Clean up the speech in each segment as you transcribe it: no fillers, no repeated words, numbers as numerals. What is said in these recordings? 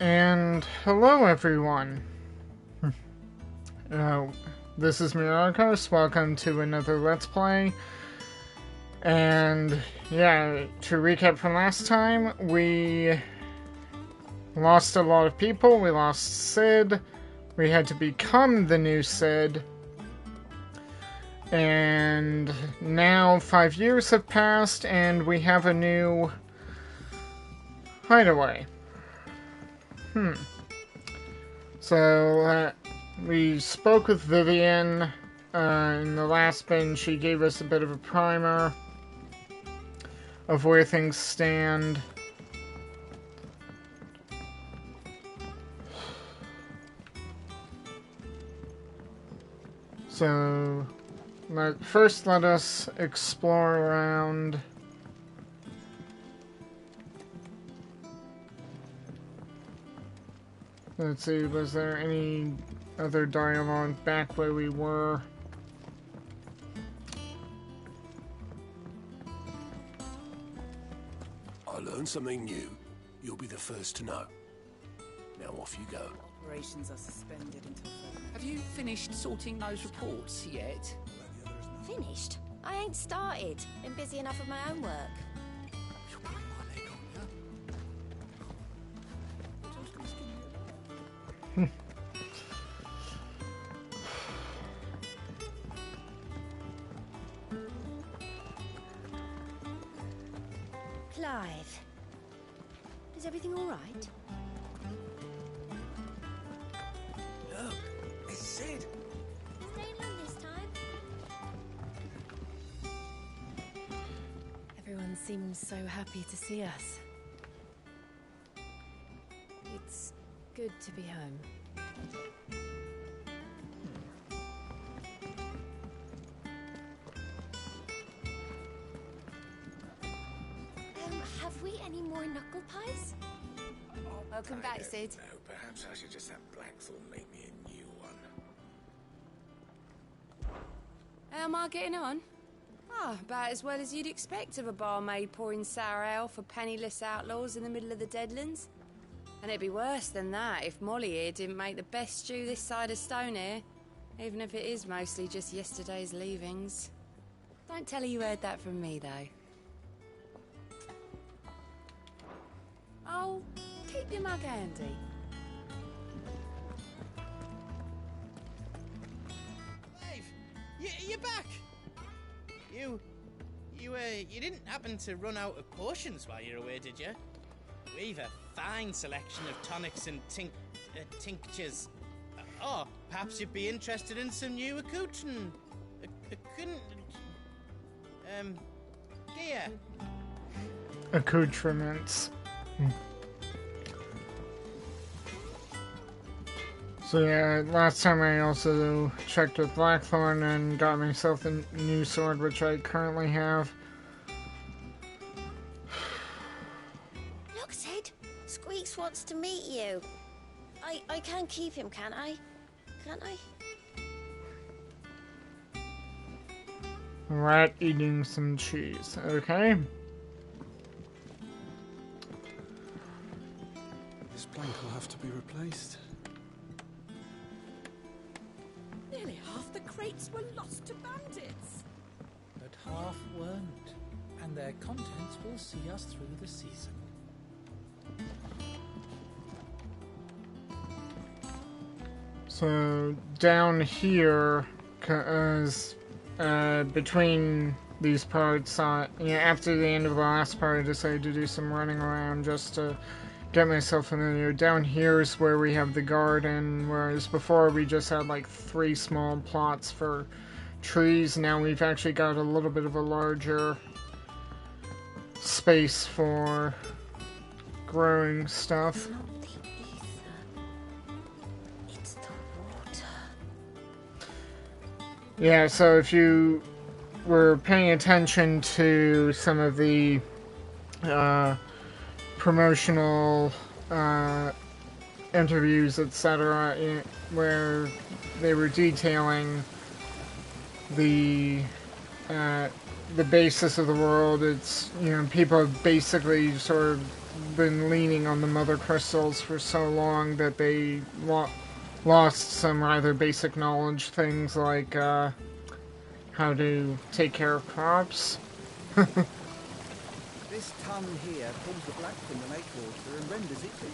And hello everyone. uh, this is Myrokos. Welcome to another Let's Play. And yeah, to recap from last time, we lost a lot of people. We lost Sid. We had to become the new Sid. And now 5 years have passed and we have a new hideaway. So, we spoke with Vivian in the last bin. She gave us a bit of a primer of where things stand. So, first let us explore around. Let's see, was there any other dialogue back where we were? I learned something new. You'll be the first to know. Now off you go. Operations are suspended until further. Have you finished sorting those reports yet? Finished? I ain't started. Been busy enough with my own work. You're pulling my leg on, yeah? Clive, is everything all right? Look, it's Sid. Staying home this time? Everyone seems so happy to see us. It's good to be home. Have we any more knuckle pies? Welcome back, Sid. No, perhaps I should just have Blackthorn make me a new one. How am I getting on? Ah, about as well as you'd expect of a barmaid pouring sour ale for penniless outlaws in the middle of the Deadlands. And it'd be worse than that if Molly here didn't make the best stew this side of Stonehair, even if it is mostly just yesterday's leavings. Don't tell her you heard that from me, though. Oh, keep your mug handy. Dave, you're back. You didn't happen to run out of potions while you're away, did you? We've a fine selection of tonics and tinctures. Oh, perhaps you'd be interested in some new gear. Accoutrements. So yeah, last time I also checked with Blackthorn and got myself a new sword, which I currently have. Look, Sid. Squeaks wants to meet you. I can keep him, can't I? Can't I? Rat eating some cheese. Okay. This plank will have to be replaced. Nearly half the crates were lost to bandits. But half weren't, and their contents will see us through the season. So down here, between these parts, after the end of the last part, I decided to do some running around just to get myself familiar. Down here is where we have the garden, whereas before we just had like 3 small plots for trees. Now we've actually got a little bit of a larger space for growing stuff. Not the ether. It's the water. Yeah, so if you were paying attention to some of the promotional interviews, etc., where they were detailing the basis of the world, it's, people have basically sort of been leaning on the mother crystals for so long that they lost some rather basic knowledge, things like how to take care of crops. This tun here pulls the black from the lake water and renders it clear.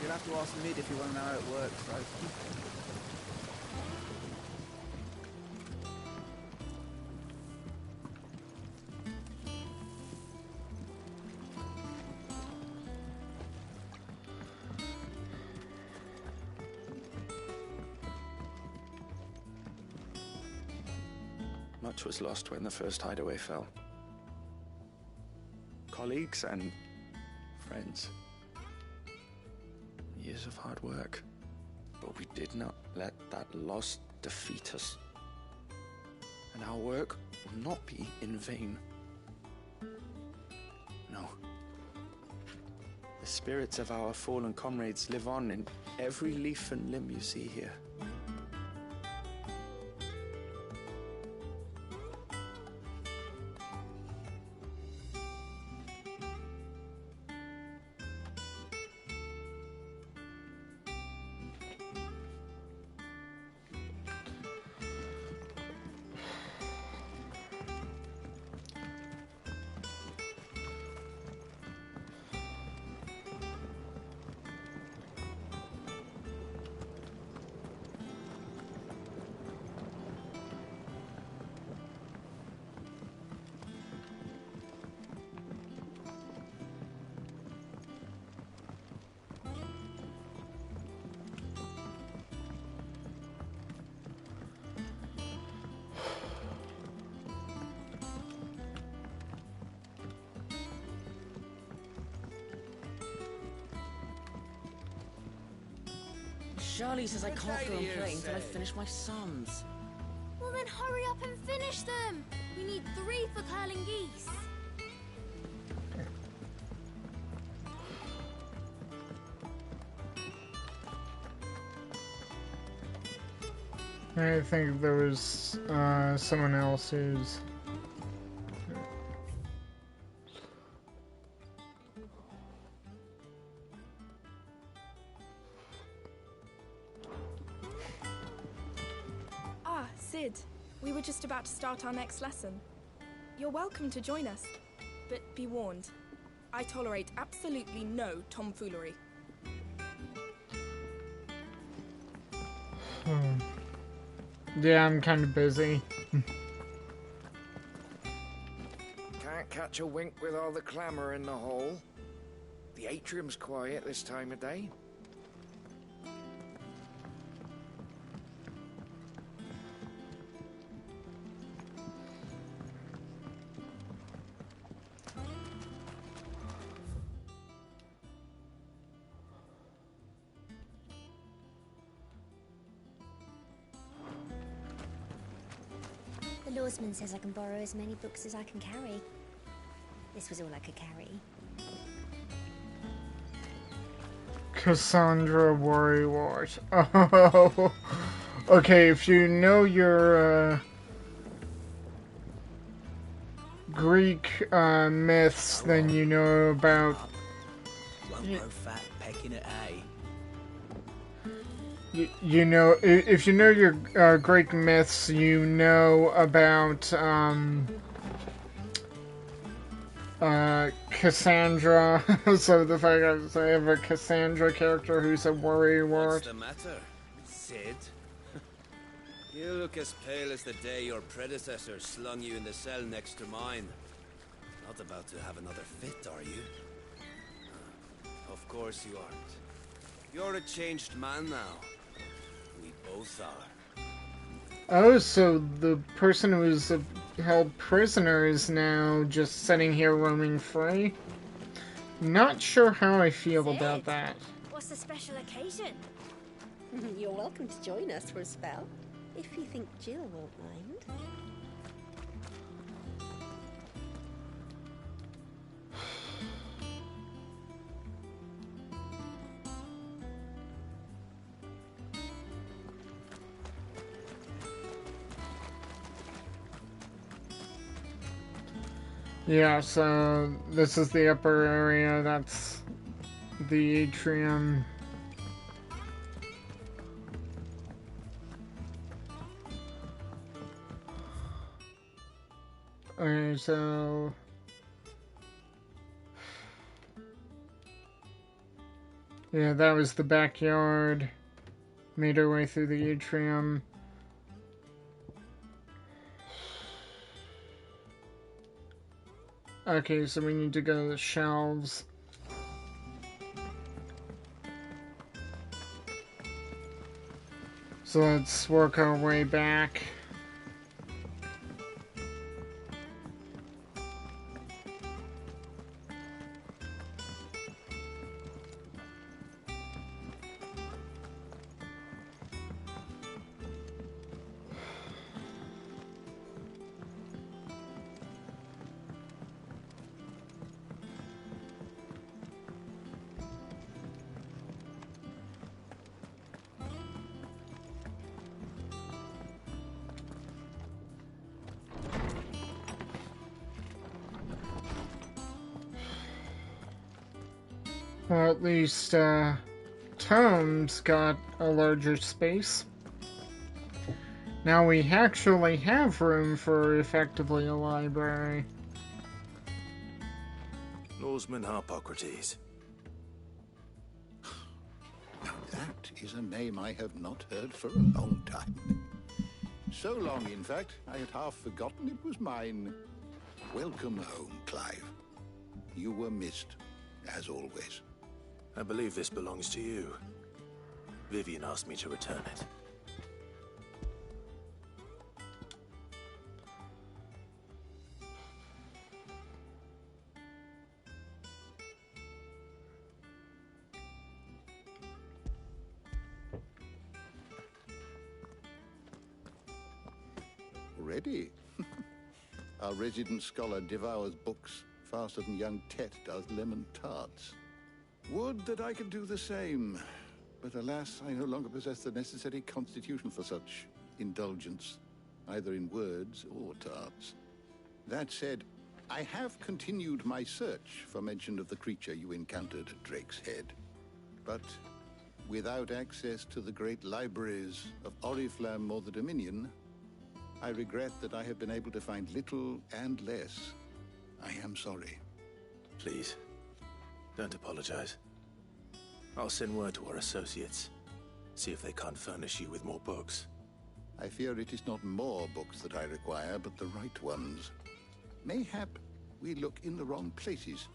You'll have to ask Mid if you want to know how it works, though. Much was lost when the first hideaway fell. Colleagues and friends. Years of hard work. But we did not let that loss defeat us. And our work will not be in vain. No. The spirits of our fallen comrades live on in every leaf and limb you see here. Charlie says I can't go and play until I finish my sums. Well then hurry up and finish them! We need 3 for curling geese. I think there was someone else who's... Sid, we were just about to start our next lesson. You're welcome to join us, but be warned, I tolerate absolutely no tomfoolery. Yeah, I'm kind of busy. Can't catch a wink with all the clamour in the hall. The atrium's quiet this time of day. The lawsman says I can borrow as many books as I can carry. This was all I could carry. Cassandra Worrywart. Oh, okay. If you know your Greek myths, then you know about. Won't grow fat pecking at hay. You know, if you know your Greek myths, you know about Cassandra. So the fact I have a Cassandra character who's a worrywart. What's the matter, Sid? You look as pale as the day your predecessor slung you in the cell next to mine. Not about to have another fit, are you? Of course you aren't. You're a changed man now. We both are. Oh, so the person who was held prisoner is now just sitting here roaming free? Not sure how I feel about that. What's the special occasion? You're welcome to join us for a spell, if you think Jill won't mind. Yeah, so this is the upper area, that's the atrium. Okay, so... yeah, that was the backyard. Made our way through the atrium. Okay, so we need to go to the shelves. So let's work our way back. Well, at least, Tomes got a larger space. Now we actually have room for effectively a library. Lawsman Harpocrates. Now that is a name I have not heard for a long time. So long, in fact, I had half forgotten it was mine. Welcome home, Clive. You were missed, as always. I believe this belongs to you. Vivian asked me to return it. Already? Our resident scholar devours books faster than young Tet does lemon tarts. Would that I could do the same. But alas, I no longer possess the necessary constitution for such indulgence, either in words or tarts. That said, I have continued my search for mention of the creature you encountered at Drake's Head. But without access to the great libraries of Oriflamme or the Dominion, I regret that I have been able to find little and less. I am sorry. Please, don't apologize. I'll send word to our associates. See if they can't furnish you with more books. I fear it is not more books that I require, but the right ones. Mayhap we look in the wrong places.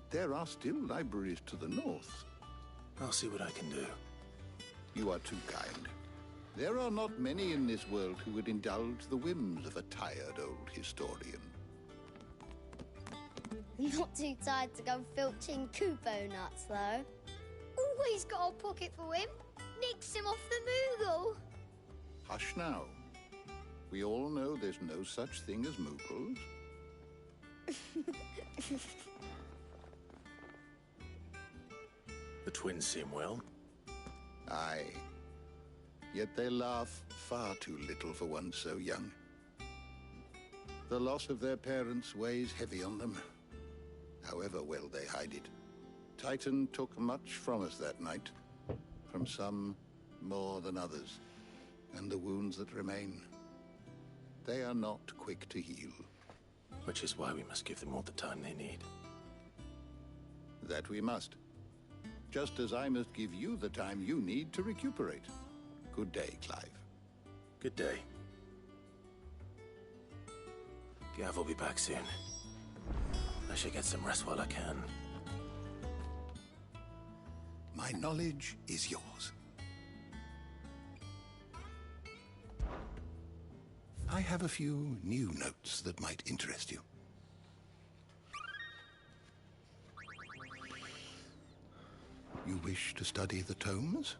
There are still libraries to the north. I'll see what I can do. You are too kind. There are not many in this world who would indulge the whims of a tired old historian. Not too tired to go filching Kupo nuts, though. Always got a pocket for him. Nicks him off the Moogle. Hush now. We all know there's no such thing as Moogles. The twins seem well. Aye. Yet they laugh far too little for one so young. The loss of their parents weighs heavy on them, however well they hide it. Titan took much from us that night, from some more than others, and the wounds that remain, they are not quick to heal. Which is why we must give them all the time they need. That we must. Just as I must give you the time you need to recuperate. Good day, Clive. Good day. Gav will be back soon. I should get some rest while I can. My knowledge is yours. I have a few new notes that might interest you. You wish to study the tomes?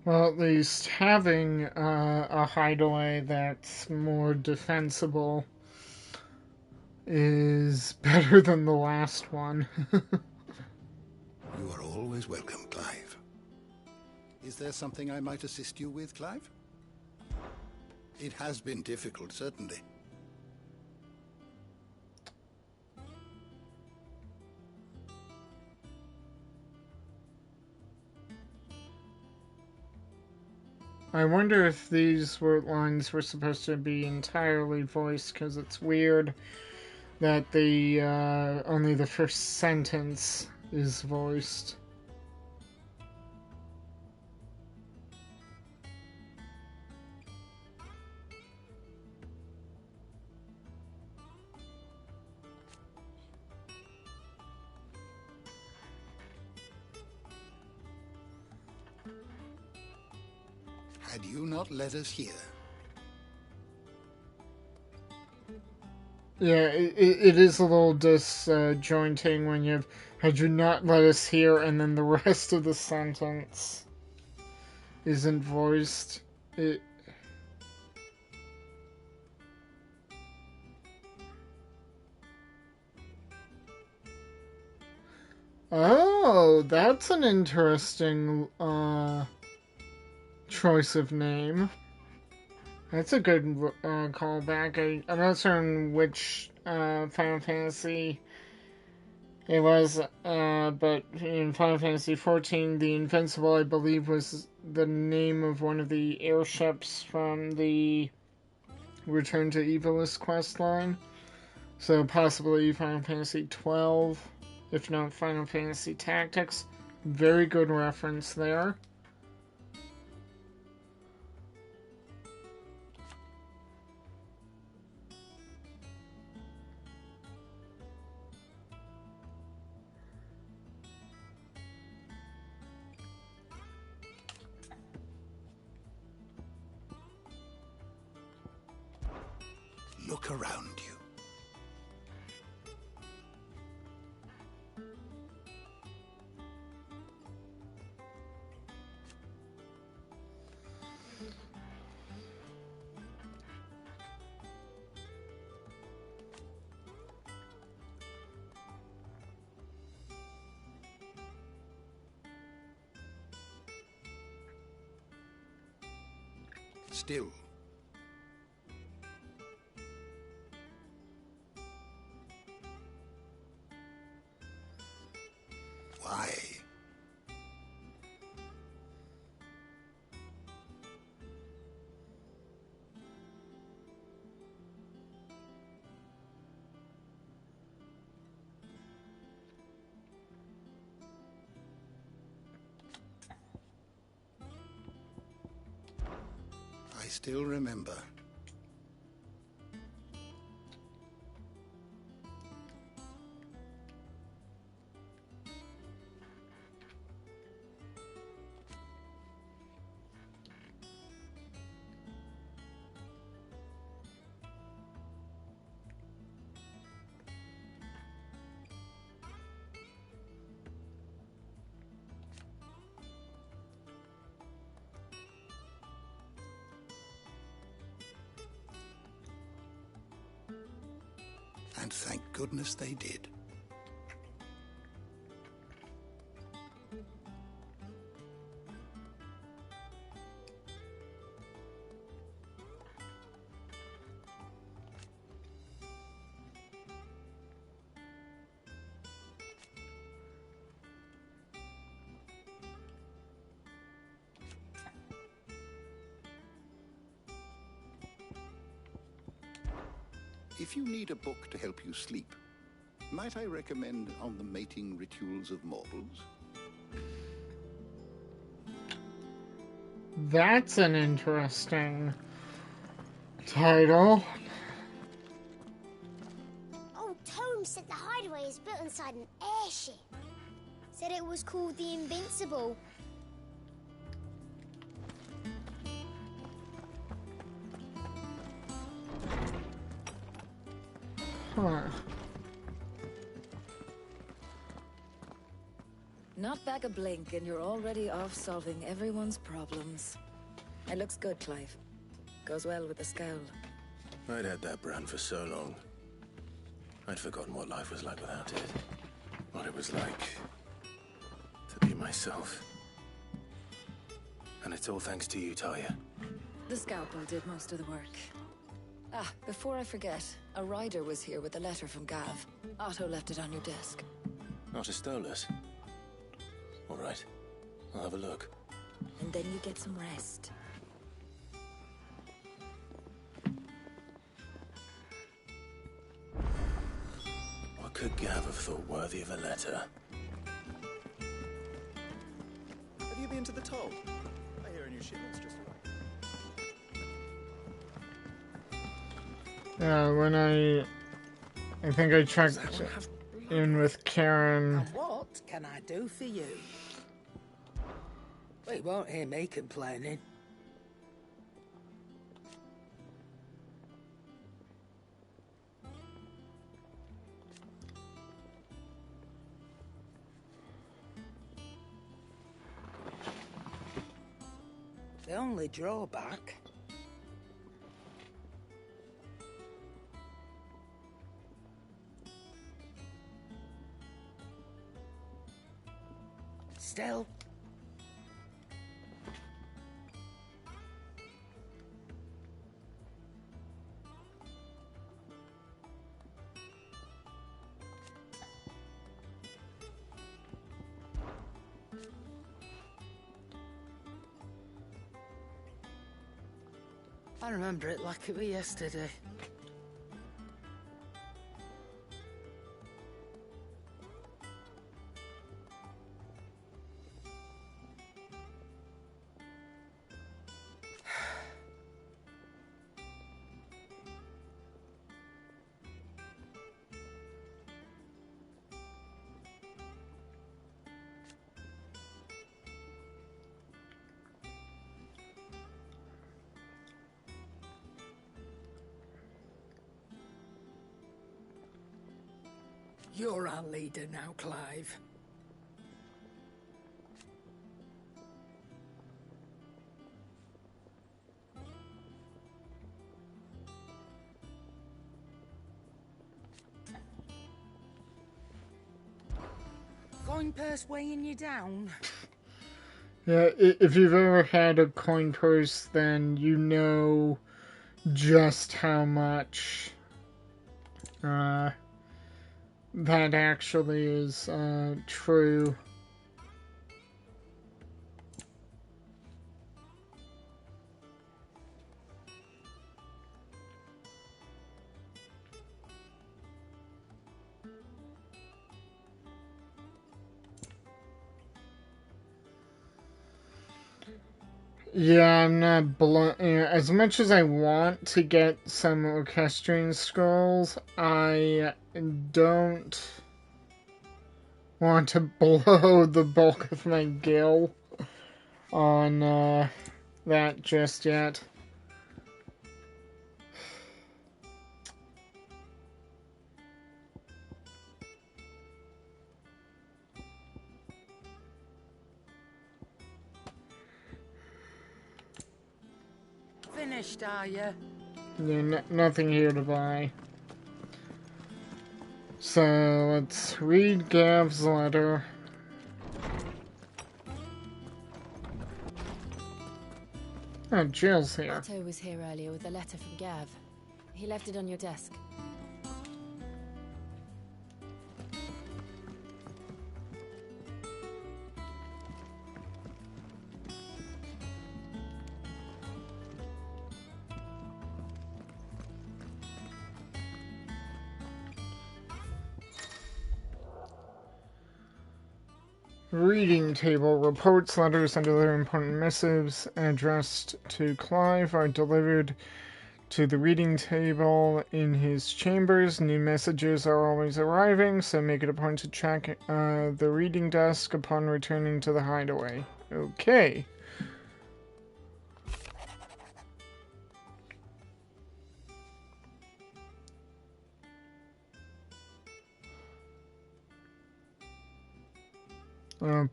Well, at least having a hideaway that's more defensible is better than the last one. You are always welcome, Clive. Is there something I might assist you with, Clive? It has been difficult, certainly. I wonder if these lines were supposed to be entirely voiced, because it's weird that the only the first sentence is voiced. Had you not let us hear? Yeah, it is a little disjointing when you've had you not let us hear, and then the rest of the sentence isn't voiced. Oh, that's an interesting choice of name. That's a good callback. I'm not certain which Final Fantasy it was, but in Final Fantasy XIV, the Invincible, I believe, was the name of one of the airships from the Return to Evilus questline. So possibly Final Fantasy XII, if not Final Fantasy Tactics. Very good reference there. Look around you. Still. Why? I still remember. And thank goodness they did. If you need a book to help you sleep, might I recommend On the Mating Rituals of Mortals? That's an interesting title. Old Tome said the hideaway is built inside an airship. Said it was called the Invincible. Huh. Not back a blink and you're already off solving everyone's problems. It looks good, Clive. Goes well with the scowl. I'd had that brand for so long. I'd forgotten what life was like without it. What it was like to be myself. And it's all thanks to you, Talia. The scalpel did most of the work. Ah, before I forget, a rider was here with a letter from Gav. Otto left it on your desk. Not a stolus. All right, I'll have a look. And then you get some rest. What could Gav have thought worthy of a letter? Have you been to the toll? I hear a new shipment's just arrived. When I think I checked in with Karen. And what can I do for you? Well, you won't hear me complaining. The only drawback... Still... I remember it like it was yesterday. You're our leader now, Clive. Coin purse weighing you down? Yeah, if you've ever had a coin purse, then you know just how much that actually is true. Yeah, I'm not as much as I want to get some orchestrion scrolls, I don't want to blow the bulk of my gil on that just yet. Finished, are you? Yeah, nothing here to buy. So, let's read Gav's letter. Oh, Jill's here. Otto was here earlier with a letter from Gav. He left it on your desk. Reading table. Reports, letters, and other important missives addressed to Clive are delivered to the reading table in his chambers. New messages are always arriving, so make it a point to check the reading desk upon returning to the hideaway. Okay. Uh,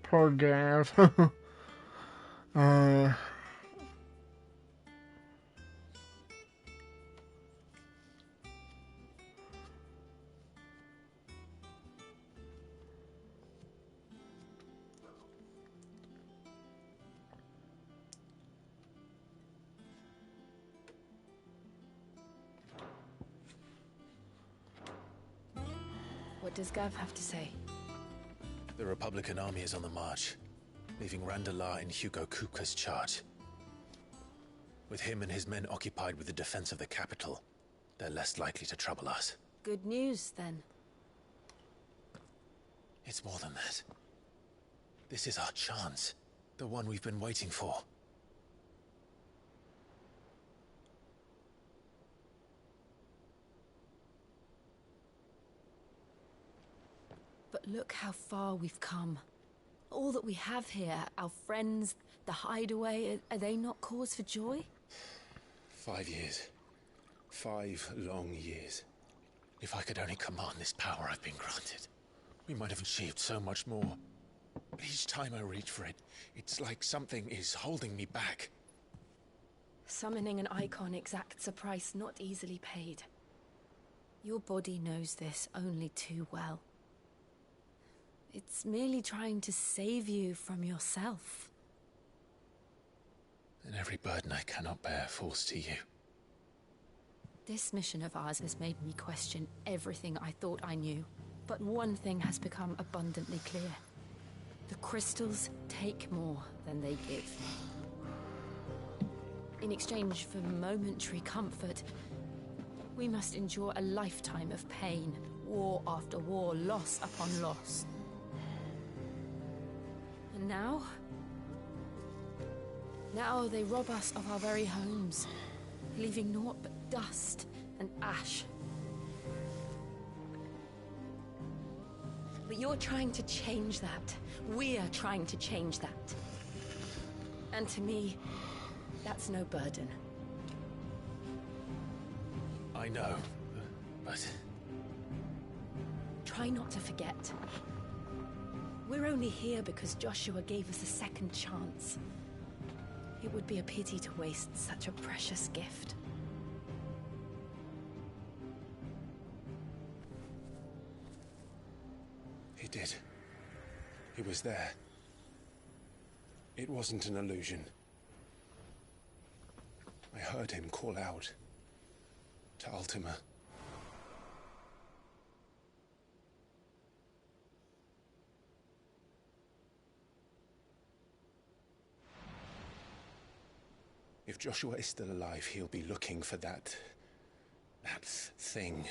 Poor Gav. uh, What does Gav have to say? The Republican army is on the march, leaving Randalar in Hugo Kuka's charge. With him and his men occupied with the defense of the capital, they're less likely to trouble us. Good news, then. It's more than that. This is our chance. The one we've been waiting for. But look how far we've come. All that we have here, our friends, the hideaway, are they not cause for joy? 5 years. 5 long years. If I could only command this power I've been granted, we might have achieved so much more. But each time I reach for it, it's like something is holding me back. Summoning an icon exacts a price not easily paid. Your body knows this only too well. It's merely trying to save you from yourself. And every burden I cannot bear falls to you. This mission of ours has made me question everything I thought I knew. But one thing has become abundantly clear. The crystals take more than they give. In exchange for momentary comfort, we must endure a lifetime of pain, war after war, loss upon loss. And now they rob us of our very homes, leaving naught but dust and ash. But you're trying to change that. We're trying to change that. And to me, that's no burden. I know, but... Try not to forget. We're only here because Joshua gave us a second chance. It would be a pity to waste such a precious gift. He did. He was there. It wasn't an illusion. I heard him call out to Ultima. If Joshua is still alive, he'll be looking for that thing.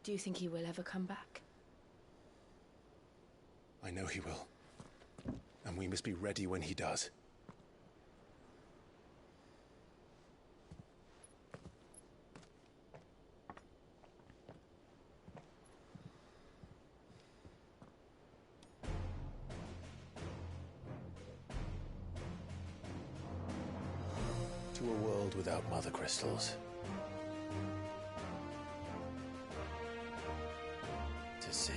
Do you think he will ever come back? I know he will. And we must be ready when he does. To a world without mother crystals. To Sid.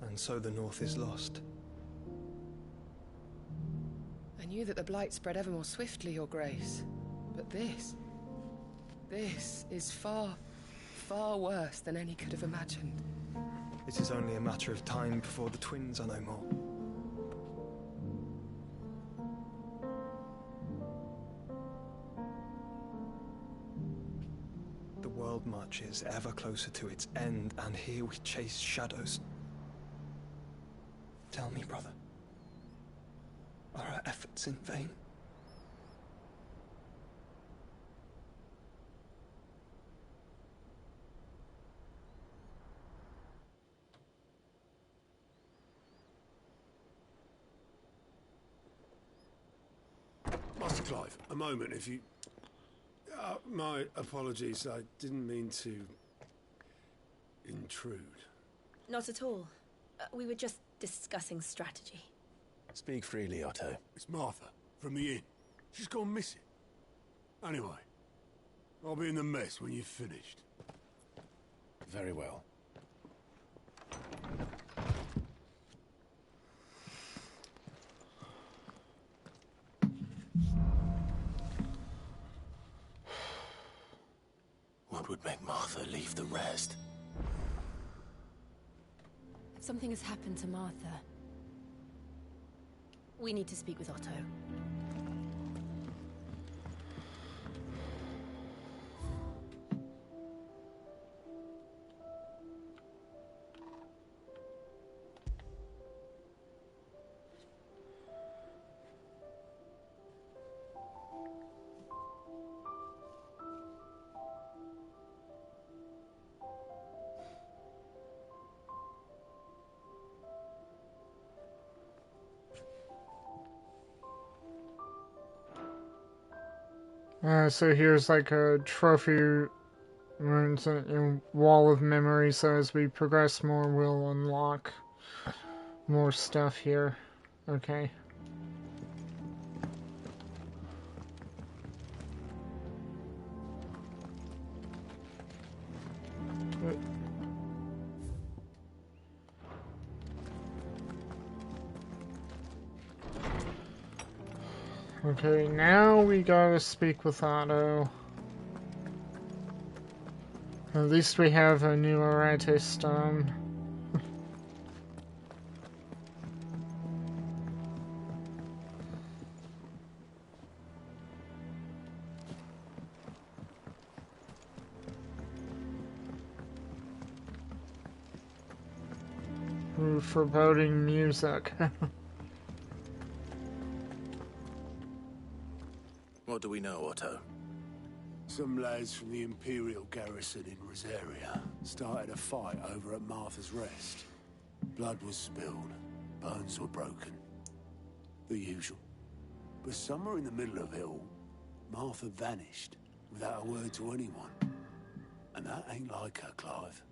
And so the North is lost. I knew that the Blight spread ever more swiftly, Your Grace. But this is far, far worse than any could have imagined. It is only a matter of time before the twins are no more. The world marches ever closer to its end, and here we chase shadows. Tell me, brother, are our efforts in vain? Clive, a moment, if you... my apologies, I didn't mean to... intrude. Not at all. We were just discussing strategy. Speak freely, Otto. It's Martha, from the inn. She's gone missing. Anyway, I'll be in the mess when you've finished. Very well. What would make Martha leave the rest? Something has happened to Martha. We need to speak with Otto. So here's like a trophy wall of memory, so as we progress more, we'll unlock more stuff here. Okay. Okay, now we gotta speak with Otto. At least we have a new Arete stone. Ooh, foreboding music. What do we know, Otto? Some lads from the Imperial garrison in Rosaria started a fight over at Martha's Rest. Blood was spilled, bones were broken. The usual. But somewhere in the middle of it all, Martha vanished without a word to anyone. And that ain't like her, Clive.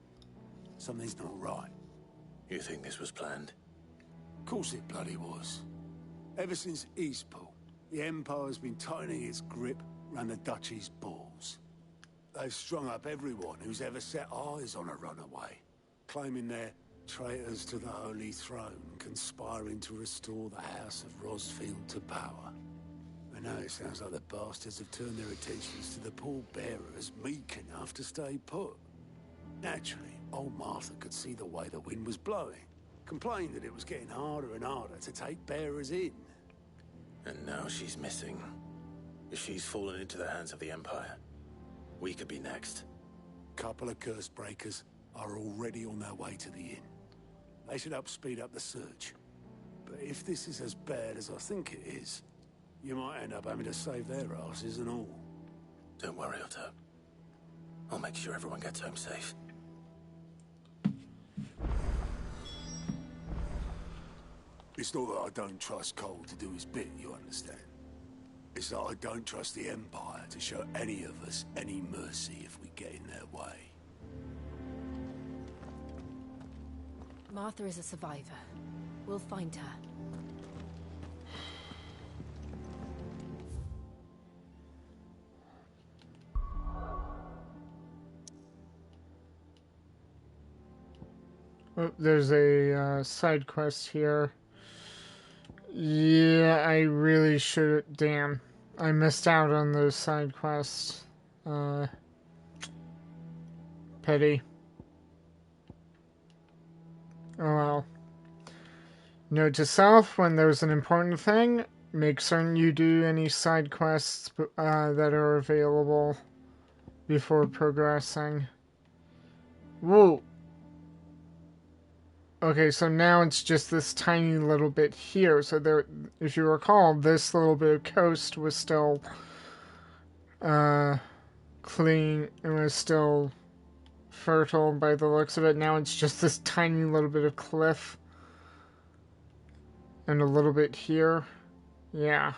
Something's not right. You think this was planned? Of course it bloody was. Ever since Eastpool, the Empire's been tightening its grip round the Duchy's balls. They've strung up everyone who's ever set eyes on a runaway, claiming they're traitors to the Holy Throne, conspiring to restore the House of Rosfield to power. And now it sounds like the bastards have turned their attentions to the pallbearers meek enough to stay put. Naturally, old Martha could see the way the wind was blowing, complained that it was getting harder and harder to take bearers in. And now she's missing. If she's fallen into the hands of the Empire, we could be next. Couple of curse breakers are already on their way to the inn. They should help speed up the search. But if this is as bad as I think it is, you might end up having to save their asses and all. Don't worry, Otto. I'll make sure everyone gets home safe. It's not that I don't trust Cole to do his bit, you understand? It's that I don't trust the Empire to show any of us any mercy if we get in their way. Martha is a survivor. We'll find her. Oh, there's a side quest here. Yeah, I really should. Damn. I missed out on those side quests. Petty. Oh well. Note to self, when there's an important thing, make certain you do any side quests that are available before progressing. Whoa. Okay, so now it's just this tiny little bit here. So there, if you recall, this little bit of coast was still clean. It was still fertile by the looks of it. Now it's just this tiny little bit of cliff. And a little bit here. Yeah.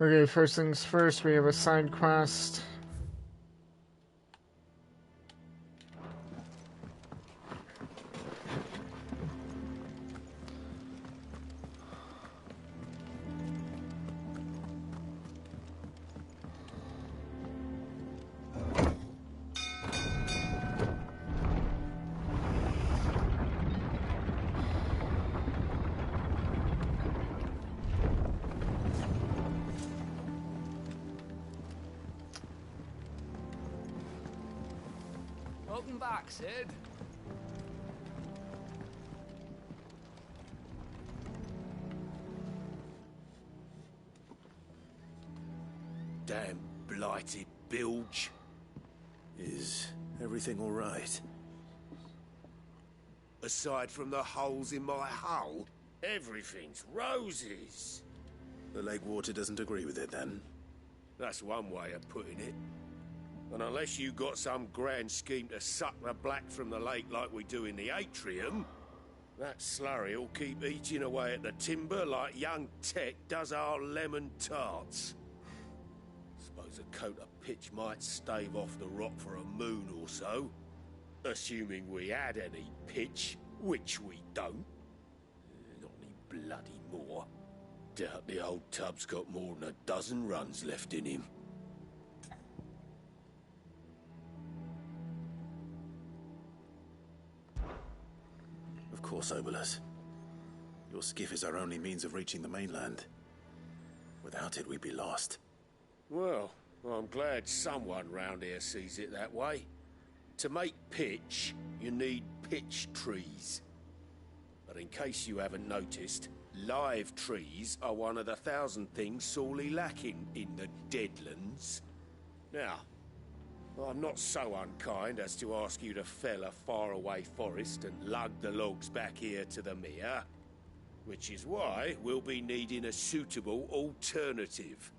Okay, first things first, we have a side quest. Welcome back, Sid. Damn blighted bilge. Is everything all right? Aside from the holes in my hull, everything's roses. The lake water doesn't agree with it, then? That's one way of putting it. And unless you got some grand scheme to suck the black from the lake like we do in the atrium, that slurry'll keep eating away at the timber like young Tech does our lemon tarts. Suppose a coat of pitch might stave off the rock for a moon or so, assuming we had any pitch, which we don't. Not any bloody more. Doubt the old tub's got more than a dozen runs left in him. Of course, Obolus. Your skiff is our only means of reaching the mainland. Without it, we'd be lost. Well, I'm glad someone round here sees it that way. To make pitch, you need pitch trees. But in case you haven't noticed, live trees are one of the 1,000 things sorely lacking in the Deadlands. Now, I'm not so unkind as to ask you to fell a faraway forest and lug the logs back here to the mere, which is why we'll be needing a suitable alternative.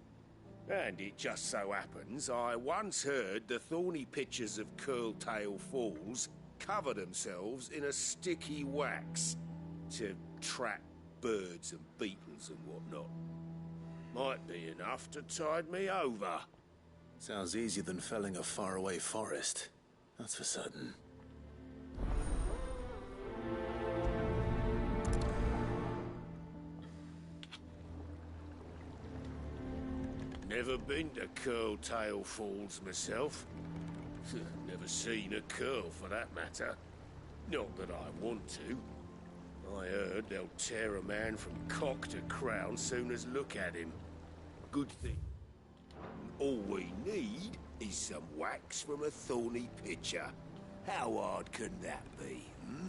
And it just so happens I once heard the thorny pitchers of Curltail Falls cover themselves in a sticky wax to trap birds and beetles and whatnot. Might be enough to tide me over. Sounds easier than felling a faraway forest. That's for certain. Never been to Curltail Falls myself. Never seen a curl for that matter. Not that I want to. I heard they'll tear a man from cock to crown soon as look at him. Good thing. All we need is some wax from a thorny pitcher. How hard can that be, hmm?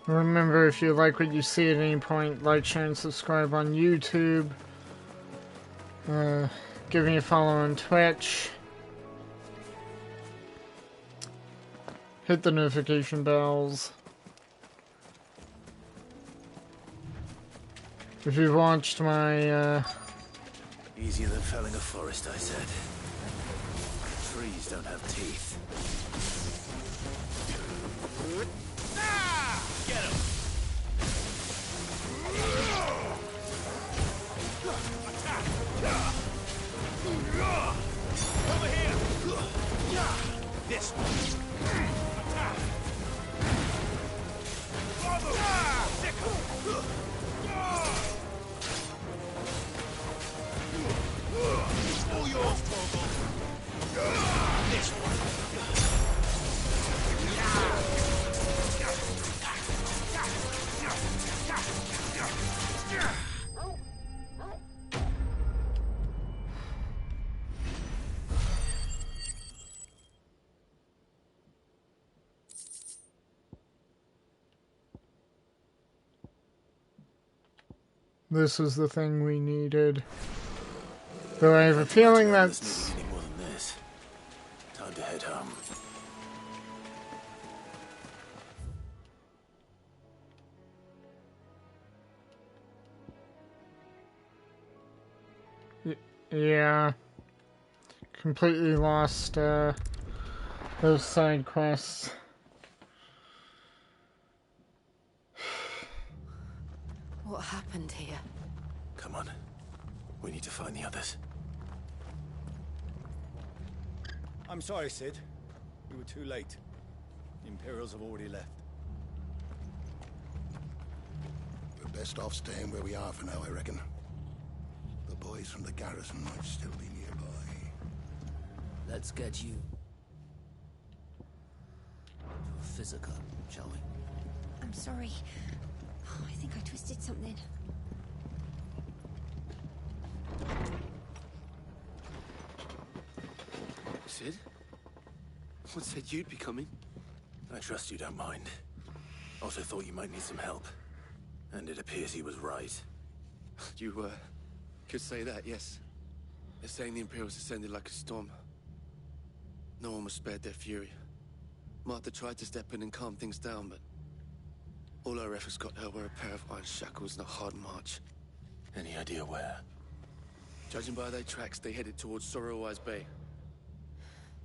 Remember, if you like what you see at any point, like, share, and subscribe on YouTube. Give me a follow on Twitch. Hit the notification bells. If you've watched my, Easier than felling a forest, I said. Trees don't have teeth. Get him! Over here! This one! Attack! Bravo! All yours, Torgal! This one! this is the thing we needed. Though I have a feeling that's... Any more than this. Time to head home. Yeah. Completely lost those side quests. What happened here? Come on. We need to find the others. I'm sorry, Sid. We were too late. The Imperials have already left. We're best off staying where we are for now, I reckon. The boys from the garrison might still be nearby. Let's get you to a physical, shall we? I'm sorry. Oh, I think I twisted something. Sid? What said you'd be coming? I trust you don't mind. Also thought you might need some help. And it appears he was right. You, could say that, yes. They're saying the Imperials descended like a storm. No one was spared their fury. Martha tried to step in and calm things down, but all our efforts got her were a pair of iron shackles and a hard march. Any idea where? Judging by their tracks, they headed towards Sorrowwise Bay.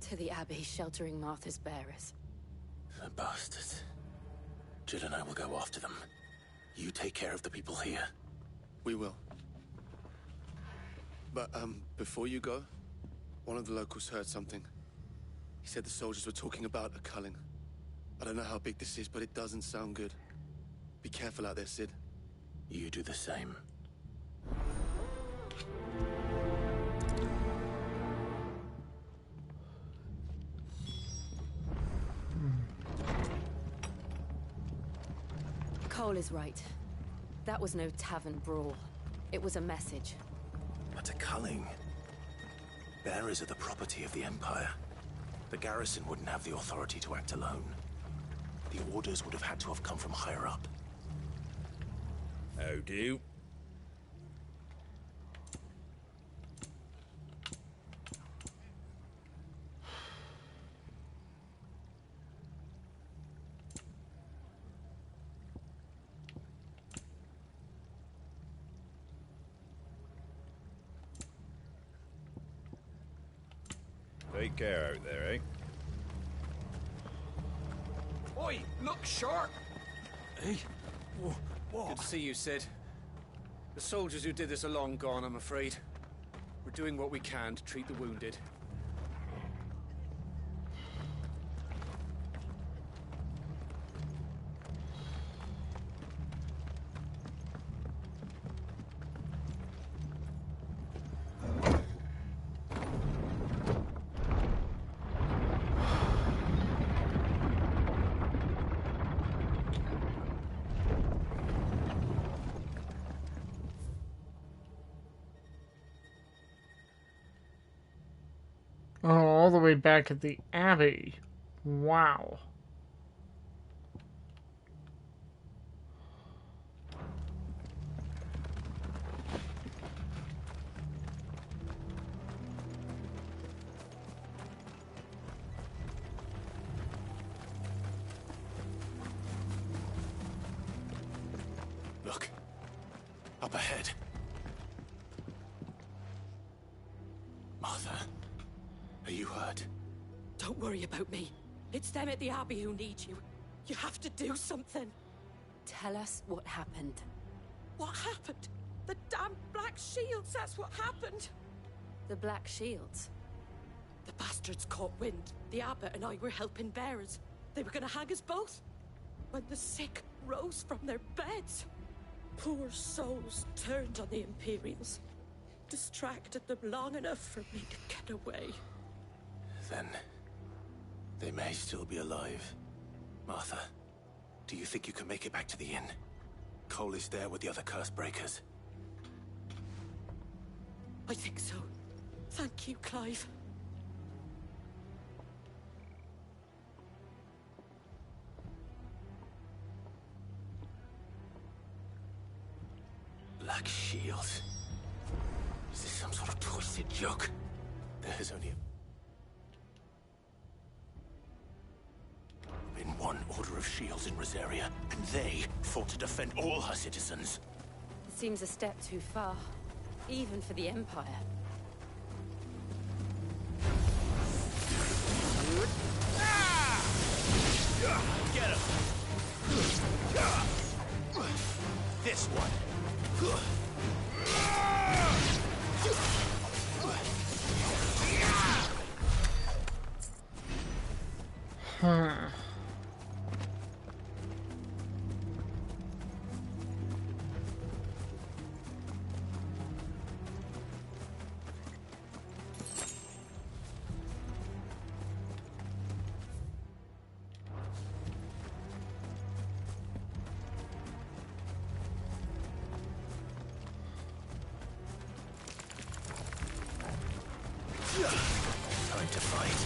To the Abbey, sheltering Martha's bearers. The bastards. Jill and I will go after them. You take care of the people here. We will. But, before you go, one of the locals heard something. He said the soldiers were talking about a culling. I don't know how big this is, but it doesn't sound good. Be careful out there, Sid. You do the same. Cole is right. That was no tavern brawl. It was a message. But a culling. Bearers are the property of the Empire. The garrison wouldn't have the authority to act alone. The orders would have had to have come from higher up. How do? Take care out there, eh? Oi, look sharp! Hey? What? Good to see you, Sid. The soldiers who did this are long gone, I'm afraid. We're doing what we can to treat the wounded. Oh, all the way back at the Abbey. Wow. Look. Up ahead. Martha. Are you hurt? Don't worry about me. It's them at the Abbey who need you. You have to do something. Tell us what happened. What happened? The damn Black Shields, that's what happened. The Black Shields? The bastards caught wind. The abbot and I were helping bearers. They were gonna hang us both. When the sick rose from their beds, poor souls turned on the Imperials. Distracted them long enough for me to get away. Then they may still be alive. Martha, do you think you can make it back to the inn? Cole is there with the other curse breakers. I think so. Thank you, Clive. Black Shields. Is this some sort of twisted joke? There's only been one order of shields in Rosaria, and they fought to defend all her citizens. It seems a step too far. even for the Empire. Get him! This one. Time to fight.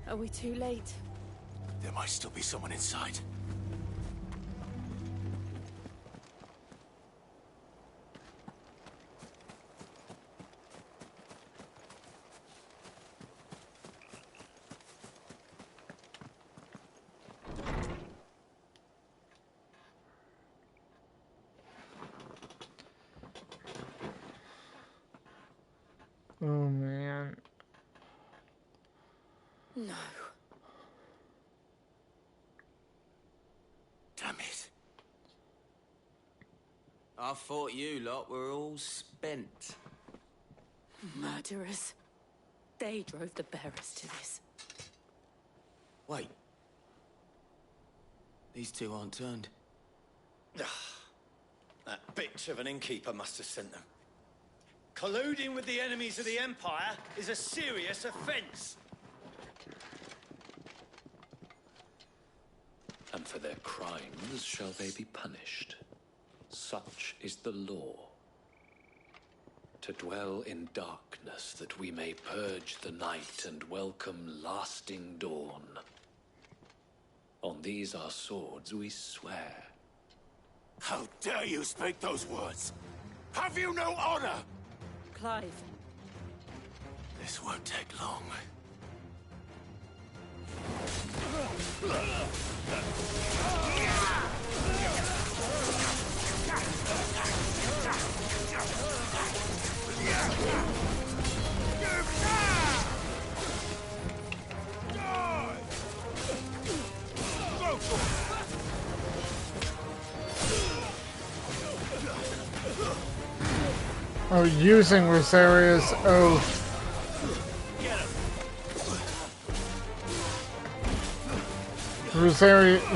Are we too late? There might still be someone inside. Oh man. No. Damn it. I thought you lot were all spent. Murderers. They drove the bearers to this. Wait. These two aren't turned. That bitch of an innkeeper must have sent them. Colluding with the enemies of the Empire is a serious offense. And for their crimes shall they be punished. Such is the law. To dwell in darkness that we may purge the night and welcome lasting dawn. On these our swords we swear. How dare you speak those words? Have you no honor? Clive. This won't take long. Oh, using Rosaria's oath.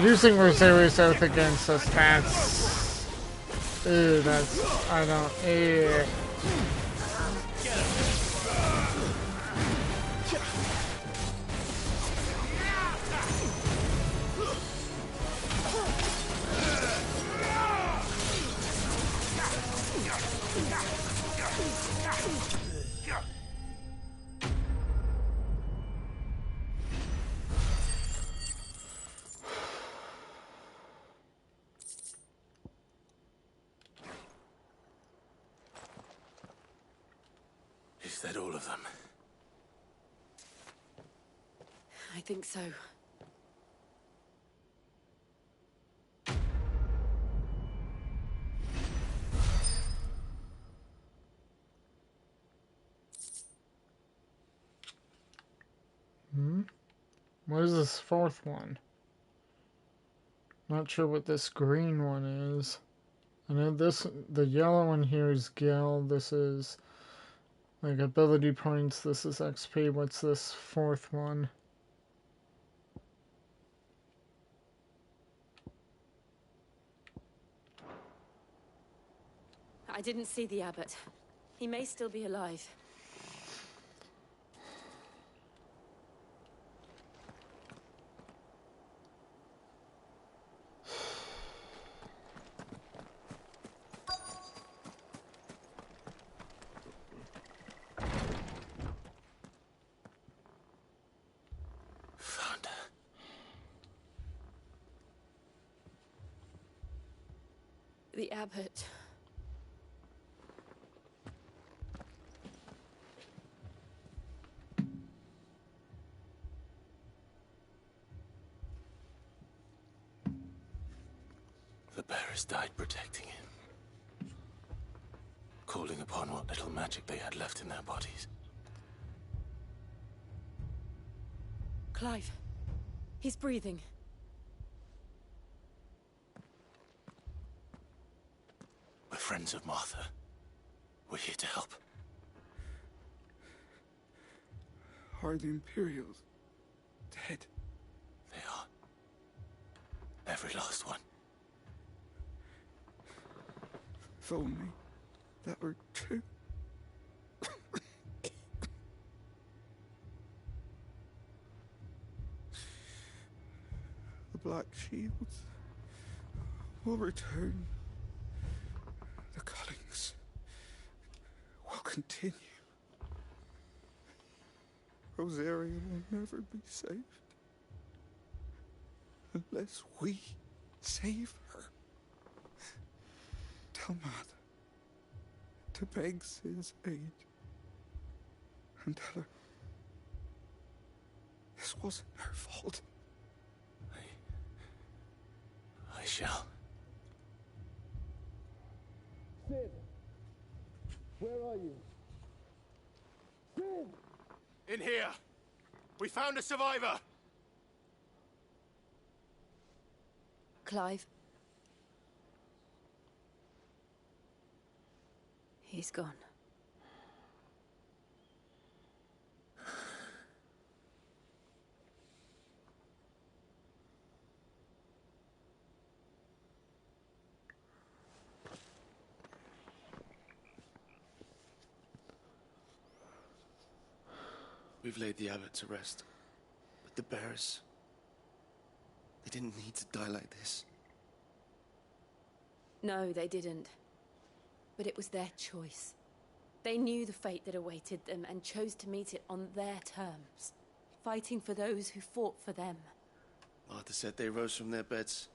Using Rosaria's oath against us, that's... Ew, that's... I don't... Ew. Is that all of them? I think so. What is this fourth one? Not sure what this green one is. I know this, the yellow one here is Gil. This is like ability points. This is XP. What's this fourth one? I didn't see the abbot. He may still be alive. The abbot. The bearers died protecting him. Calling upon what little magic they had left in their bodies. Clive. He's breathing. We're friends of Martha. We're here to help. Are the Imperials dead? They are. Every last one. If only that were true. The Black Shields will return. The cuttings will continue. Rosaria will never be saved unless we save her. Tell Mother to beg Sid's aid and tell her this wasn't her fault. I shall. Sid! Where are you? Sid! In here! We found a survivor! Clive. He's gone. We've laid the abbot to rest, but the bearers, they didn't need to die like this. No, they didn't. But it was their choice. They knew the fate that awaited them and chose to meet it on their terms, fighting for those who fought for them. Martha said they rose from their beds,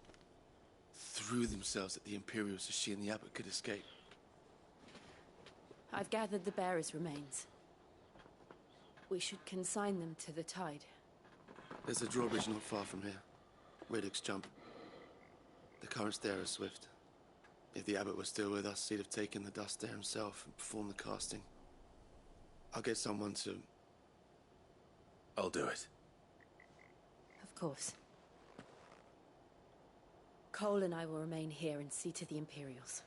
threw themselves at the Imperials so she and the abbot could escape. I've gathered the bearers' remains. We should consign them to the tide. There's a drawbridge not far from here. Radix jump. The currents there are swift. If the abbot was still with us, he'd have taken the dust there himself and performed the casting. I'll get someone to... I'll do it. Of course. Cole and I will remain here and see to the Imperials.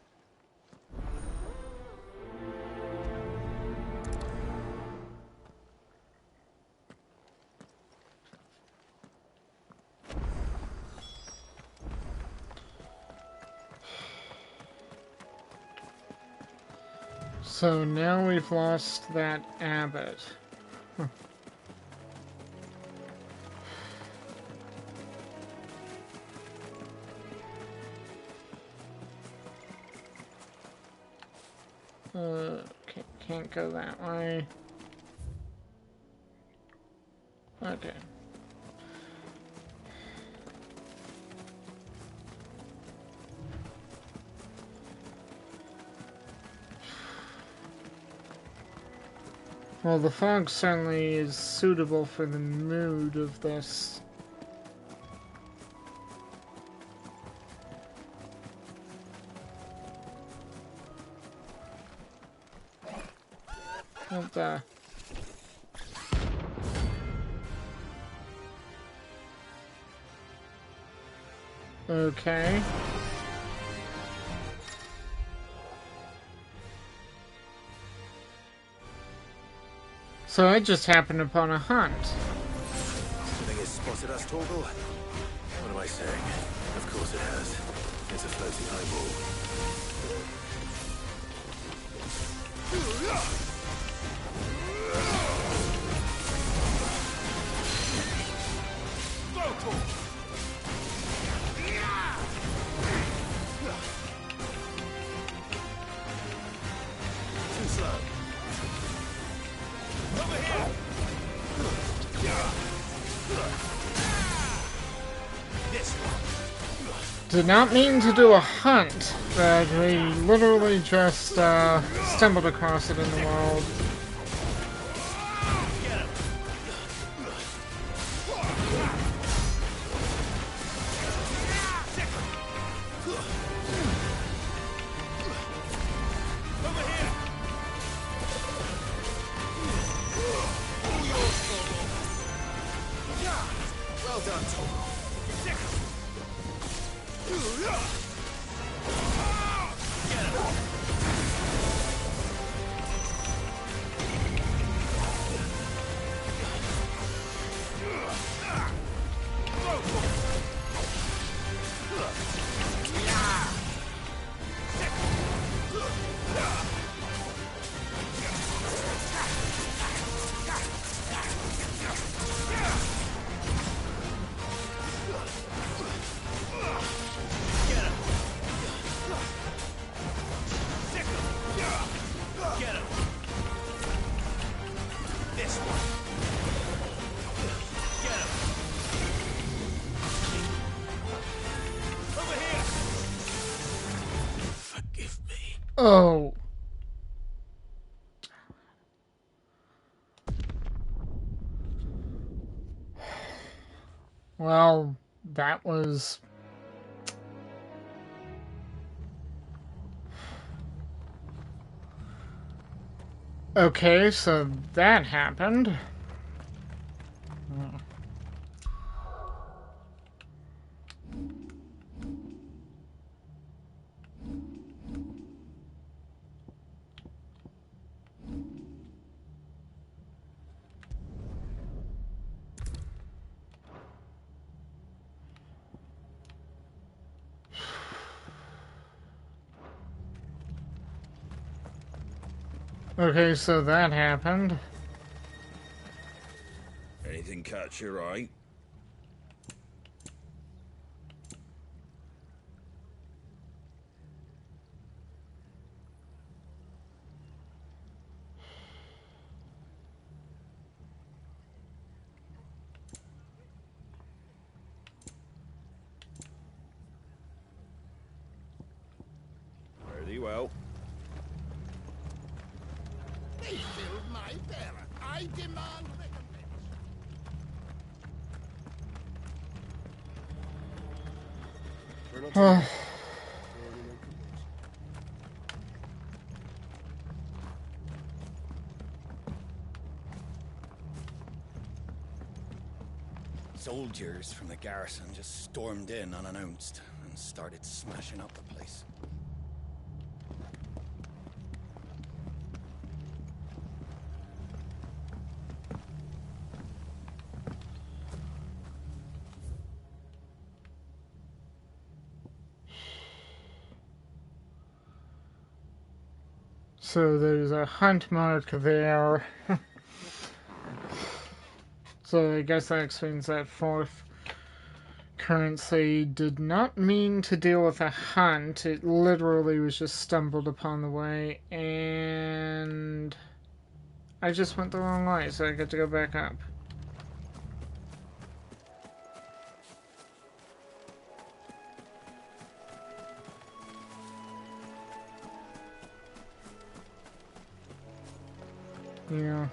So now we've lost that abbot. Huh. Okay, can't go that way. Okay. Well, the fog certainly is suitable for the mood of this. What the? Okay. So I just happened upon a hunt. Think it's spotted us, Torgal? What am I saying? Of course it has. It's a floating Too slow. Over here! This one. Did not mean to do a hunt, but we literally just stumbled across it in the world. Well done, Tom. Oh. Well, that was... Okay, so that happened. Okay, so that happened. Anything catch your eye? Very well. They filled my barrack. I demand recompense. Soldiers from the garrison just stormed in unannounced and started smashing up the place. So there's a hunt mark there. So I guess that explains that fourth currency did not mean to deal with a hunt. It literally was just stumbled upon the way, and I just went the wrong way, so I get to go back up. Yeah.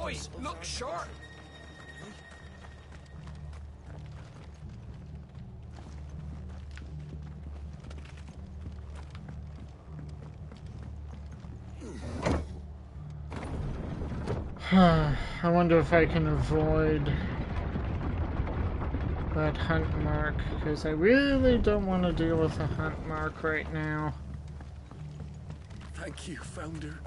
Oi, look sharp! I wonder if I can avoid that hunt mark, because I really don't want to deal with a hunt mark right now. Thank you, Founder.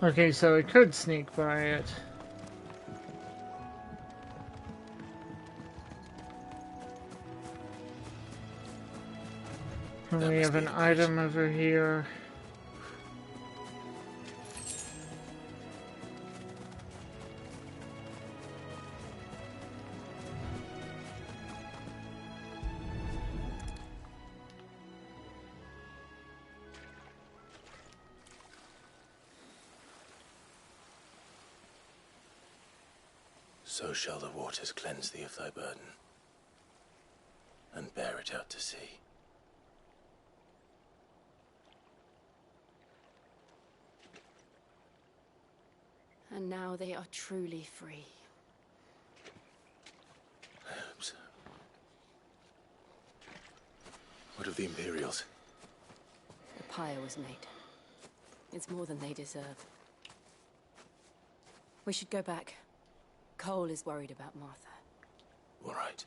Okay, so I could sneak by it. And we have an item over here. So shall the waters cleanse thee of thy burden, and bear it out to sea. And now they are truly free. I hope so. What of the Imperials? The pyre was made. It's more than they deserve. We should go back. Cole is worried about Martha. All right.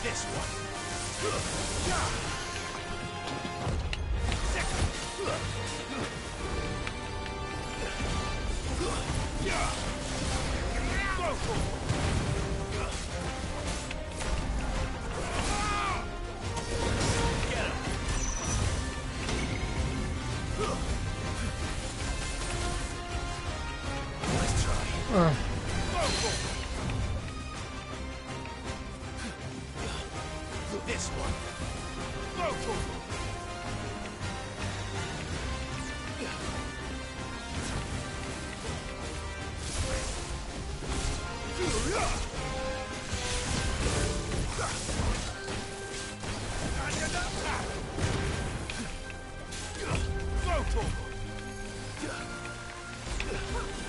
This one. This one.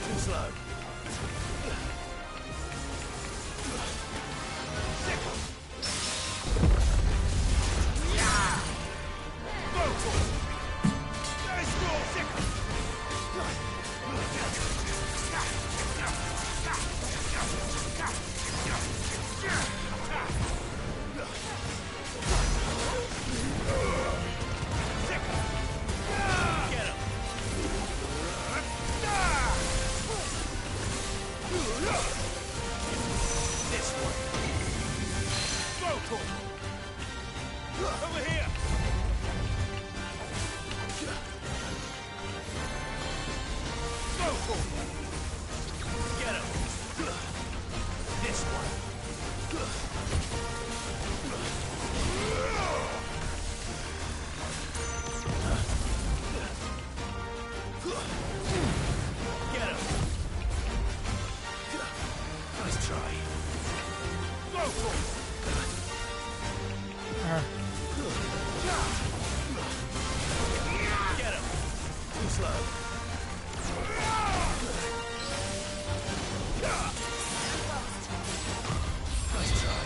Too slow. Over here! Go for it! Get him! This one! Get him! Nice try. Go for it! Get him! Too slow. Nice try.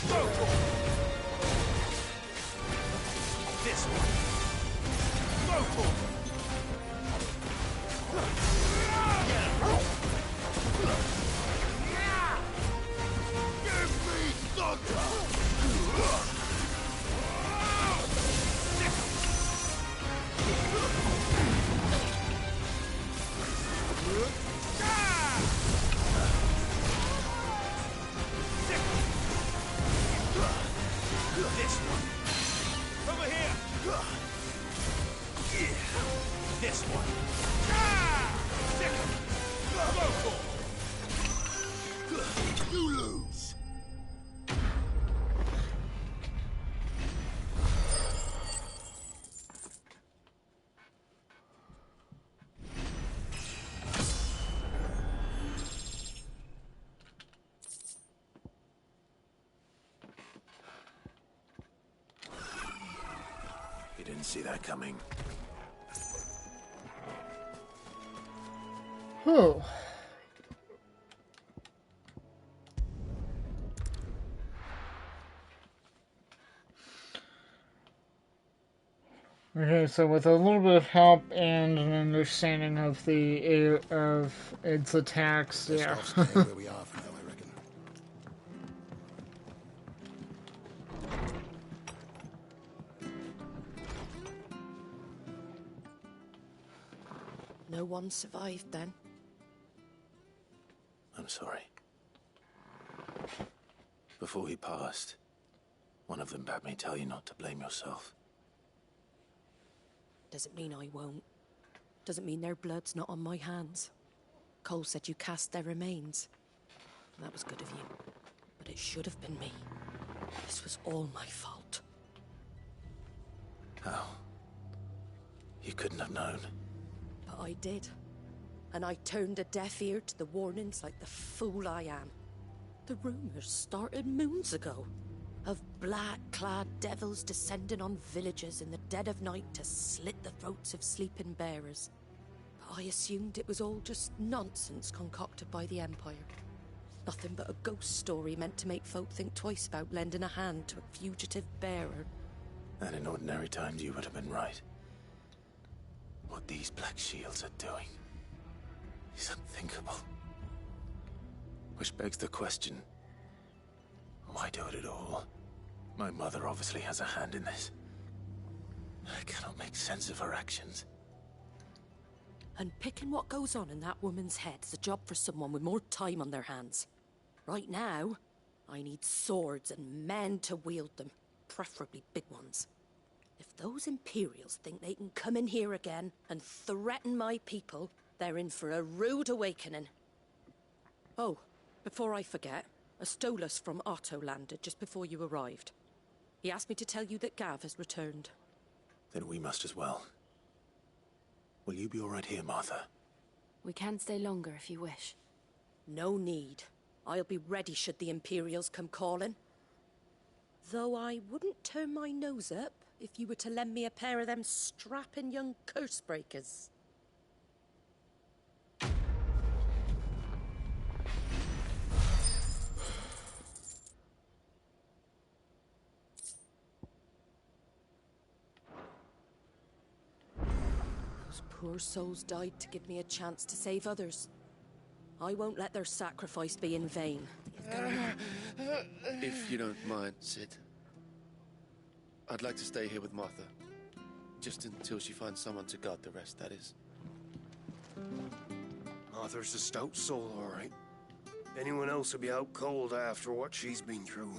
Go for it! This one. Go for it! Get him! Give me Didn't see that coming. Oh. Okay, so with a little bit of help and an understanding of its attacks, Best yeah. off staying where we are for now, I reckon. No one survived then. I'm sorry. Before he passed, one of them bade me tell you not to blame yourself. Doesn't mean I won't. Doesn't mean their blood's not on my hands. Cole said you cast their remains. That was good of you. But it should have been me. This was all my fault. How? You couldn't have known. But I did. And I turned a deaf ear to the warnings like the fool I am. The rumors started moons ago. Of black-clad devils descending on villages in the dead of night to slit the throats of sleeping bearers. But I assumed it was all just nonsense concocted by the Empire. Nothing but a ghost story meant to make folk think twice about lending a hand to a fugitive bearer. And in ordinary times you would have been right. What these Black Shields are doing is unthinkable. Which begs the question, why do it at all? My mother obviously has a hand in this. I cannot make sense of her actions. And picking what goes on in that woman's head is a job for someone with more time on their hands. Right now, I need swords and men to wield them, preferably big ones. If those Imperials think they can come in here again and threaten my people, they're in for a rude awakening. Oh, before I forget, a Stolas from Otto landed just before you arrived. He asked me to tell you that Gav has returned. Then we must as well. Will you be all right here, Martha? We can stay longer if you wish. No need. I'll be ready should the Imperials come calling. Though I wouldn't turn my nose up if you were to lend me a pair of them strapping young curse breakers. Those poor souls died to give me a chance to save others. I won't let their sacrifice be in vain. If you don't mind, Sid, I'd like to stay here with Martha. Just until she finds someone to guard the rest, that is. Martha's a stout soul, all right. Anyone else would be out cold after what she's been through.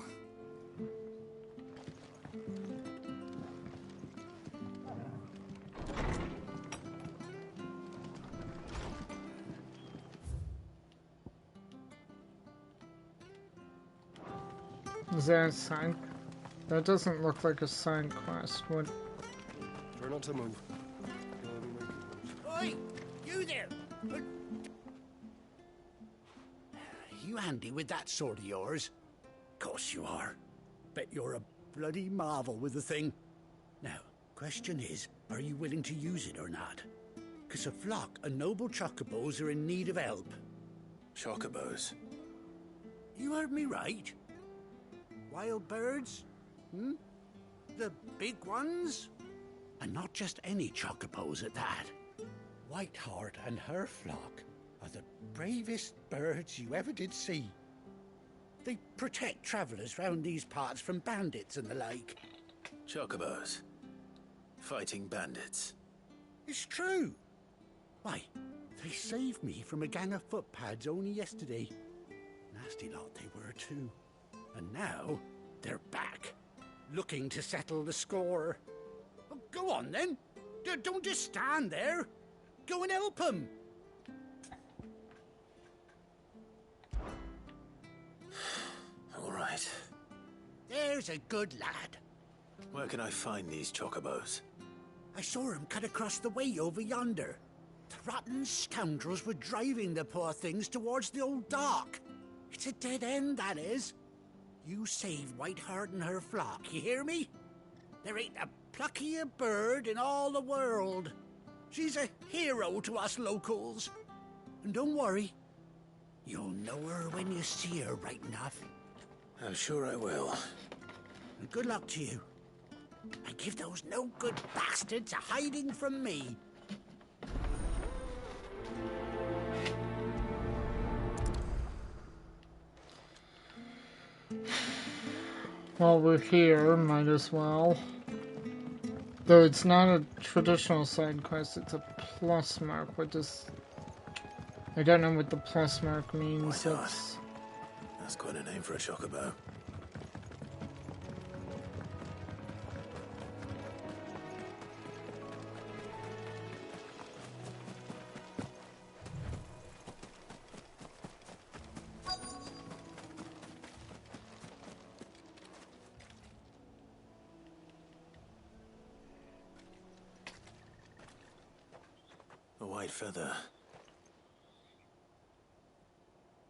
Is that a side? That doesn't look like a side quest. What? Try not to move. Oi! You there! You handy with that sword of yours? Course you are. Bet you're a bloody marvel with the thing. Now, question is, are you willing to use it or not? 'Cause a flock of noble chocobos are in need of help. Chocobos? You heard me right. Wild birds? Hmm? The big ones? And not just any chocobos at that. Whiteheart and her flock are the bravest birds you ever did see. They protect travellers round these parts from bandits and the like. Chocobos? Fighting bandits? It's true. Why, they saved me from a gang of footpads only yesterday. Nasty lot they were too. And now, they're back, looking to settle the score. Oh, go on then. Don't just stand there. Go and help them. All right. There's a good lad. Where can I find these chocobos? I saw him cut across the way over yonder. The rotten scoundrels were driving the poor things towards the old dock. It's a dead end, that is. You save Whiteheart and her flock, you hear me? There ain't a pluckier bird in all the world. She's a hero to us locals. And don't worry, you'll know her when you see her, right enough. I'm sure I will. And good luck to you. And give those no-good bastards a hiding from me. While we're here, might as well. Though it's not a traditional side quest, it's a plus mark. What does... I don't know what the plus mark means. That's quite a name for a chocobo. A white feather.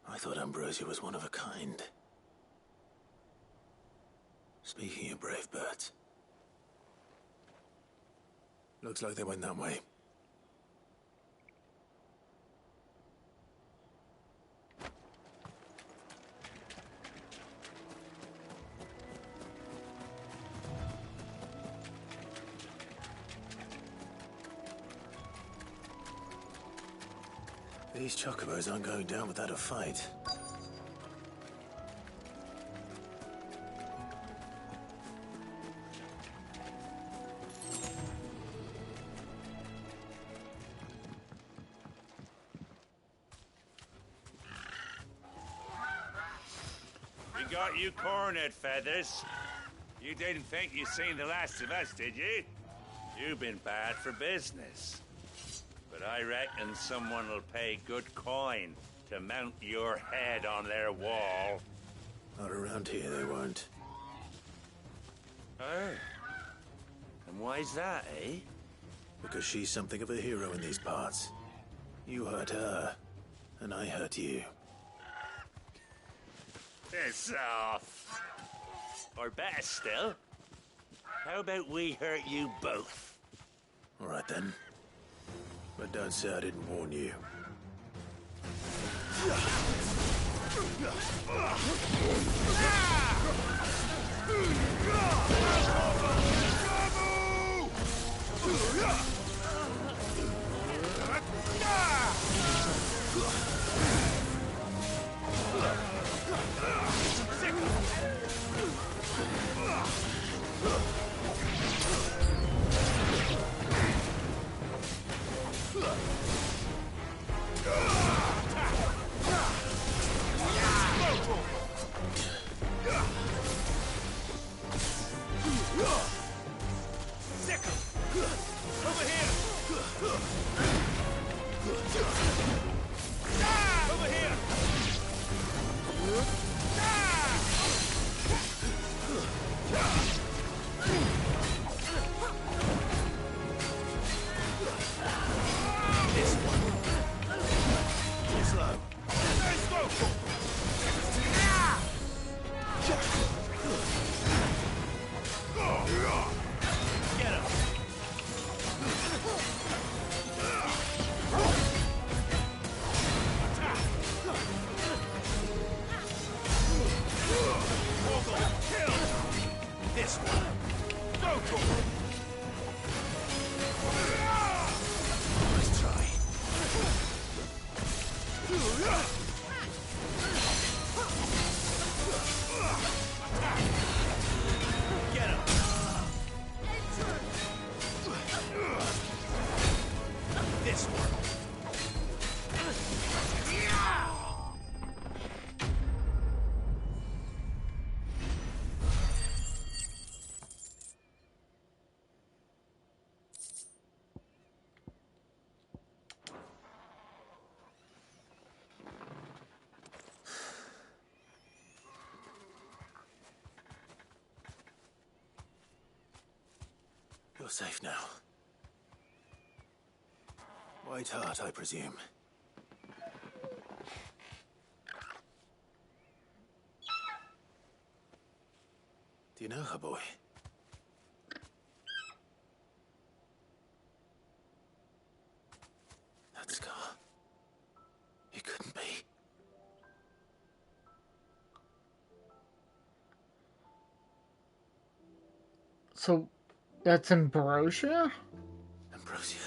I thought Ambrosia was one of a kind. Speaking of brave birds. Looks like they went that way. These chocobos aren't going down without a fight. We got you cornered, Feathers. You didn't think you seen the last of us, did you? You've been bad for business. But I reckon someone will pay good coin to mount your head on their wall. Not around here, they won't. Oh. And why's that, eh? Because she's something of a hero in these parts. You hurt her, and I hurt you. Piss off. Or better still, how about we hurt you both? All right then. But don't say I didn't warn you. You're safe now. White Heart, I presume. Do you know her, boy? So, that's Ambrosia? Ambrosia.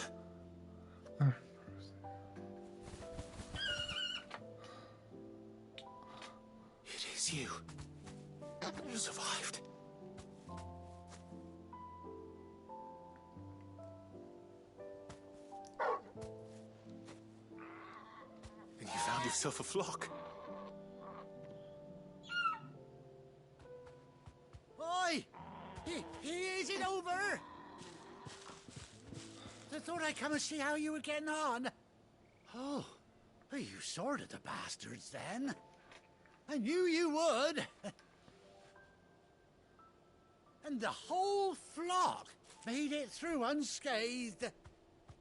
It is you. You survived. And you found yourself a flock. Oi! Is it over? I thought I'd come and see how you were getting on. Oh, well, you sorted the bastards then. I knew you would. And the whole flock made it through unscathed.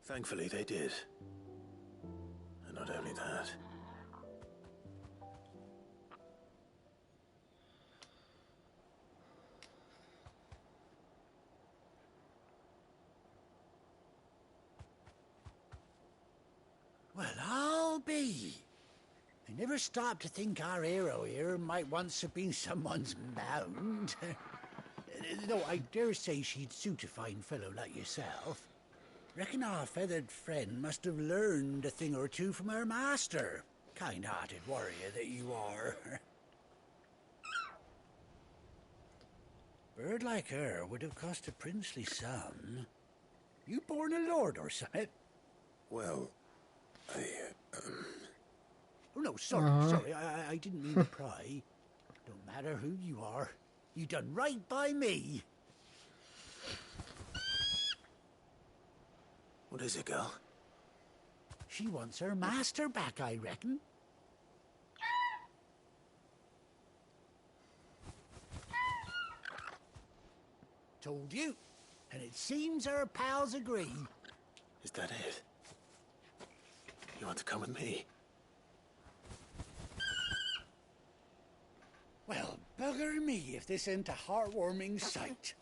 Thankfully, they did. And not only that. Well, I'll be. I never stopped to think our hero here might once have been someone's mount. Though I dare say she'd suit a fine fellow like yourself. Reckon our feathered friend must have learned a thing or two from her master. Kind-hearted warrior that you are. Bird like her would have cost a princely sum. You born a lord or something? Well, Oh, no, sorry. I didn't mean to pry. Don't matter who you are. You done right by me. What is it, girl? She wants her master back, I reckon. Told you. And it seems her pals agree. Is that it? You want to come with me? Well, bugger me if this ain't a heartwarming sight.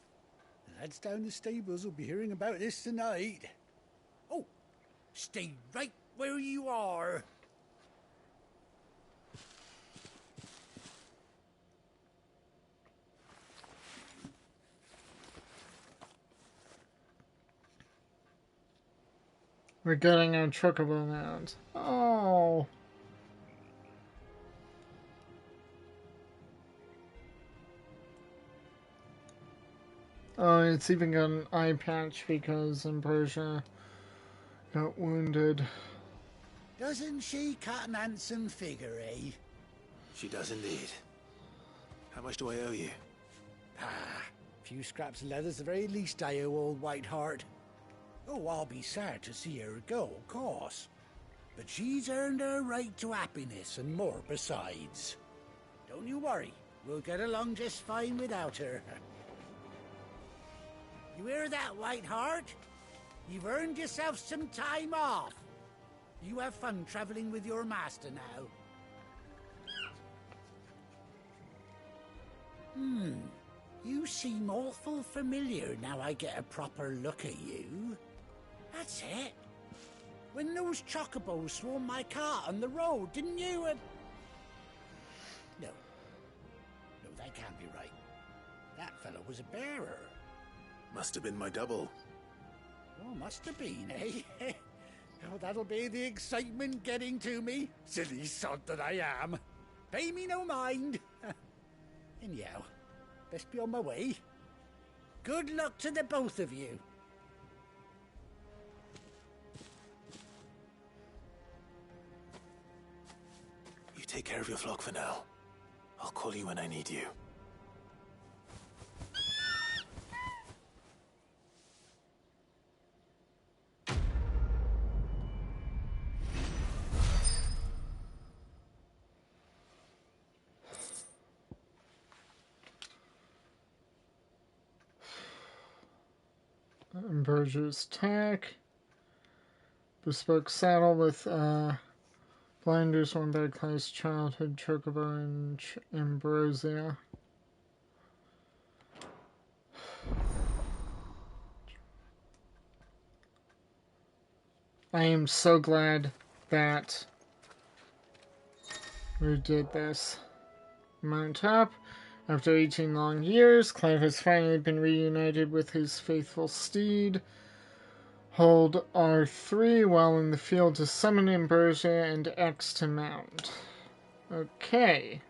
The lads down the stables will be hearing about this tonight. Oh, stay right where you are. We're getting our chocobo mount. Oh. Oh, it's even got an eye patch because Ambrosia got wounded. Doesn't she cut an handsome figure, eh? She does indeed. How much do I owe you? Ah, a few scraps of leather's the very least I owe old Whiteheart. Oh, I'll be sad to see her go, of course. But she's earned her right to happiness and more besides. Don't you worry, we'll get along just fine without her. You hear that, Whiteheart? You've earned yourself some time off. You have fun traveling with your master now. You seem awful familiar now I get a proper look at you. That's it. When those chocobos swarmed my cart on the road, didn't you? No, that can't be right. That fellow was a bearer. Must have been my double. Oh, must have been, eh? Oh, that'll be the excitement getting to me. Silly sod that I am. Pay me no mind. Anyhow, best be on my way. Good luck to the both of you. You take care of your flock for now. I'll call you when I need you. Ambrosia's tack. Bespoke saddle with blinders worn by Clay's childhood chocobo and Ambrosia. I am so glad that we did this. Mount up. After 18 long years, Clive has finally been reunited with his faithful steed. Hold R3 while in the field to summon Ambrosia and X to mount. Okay.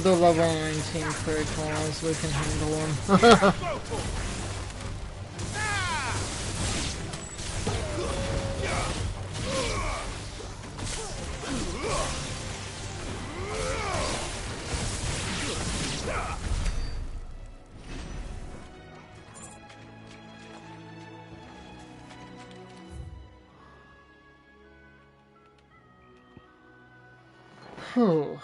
The level 19 criticals, we can handle them. Whew.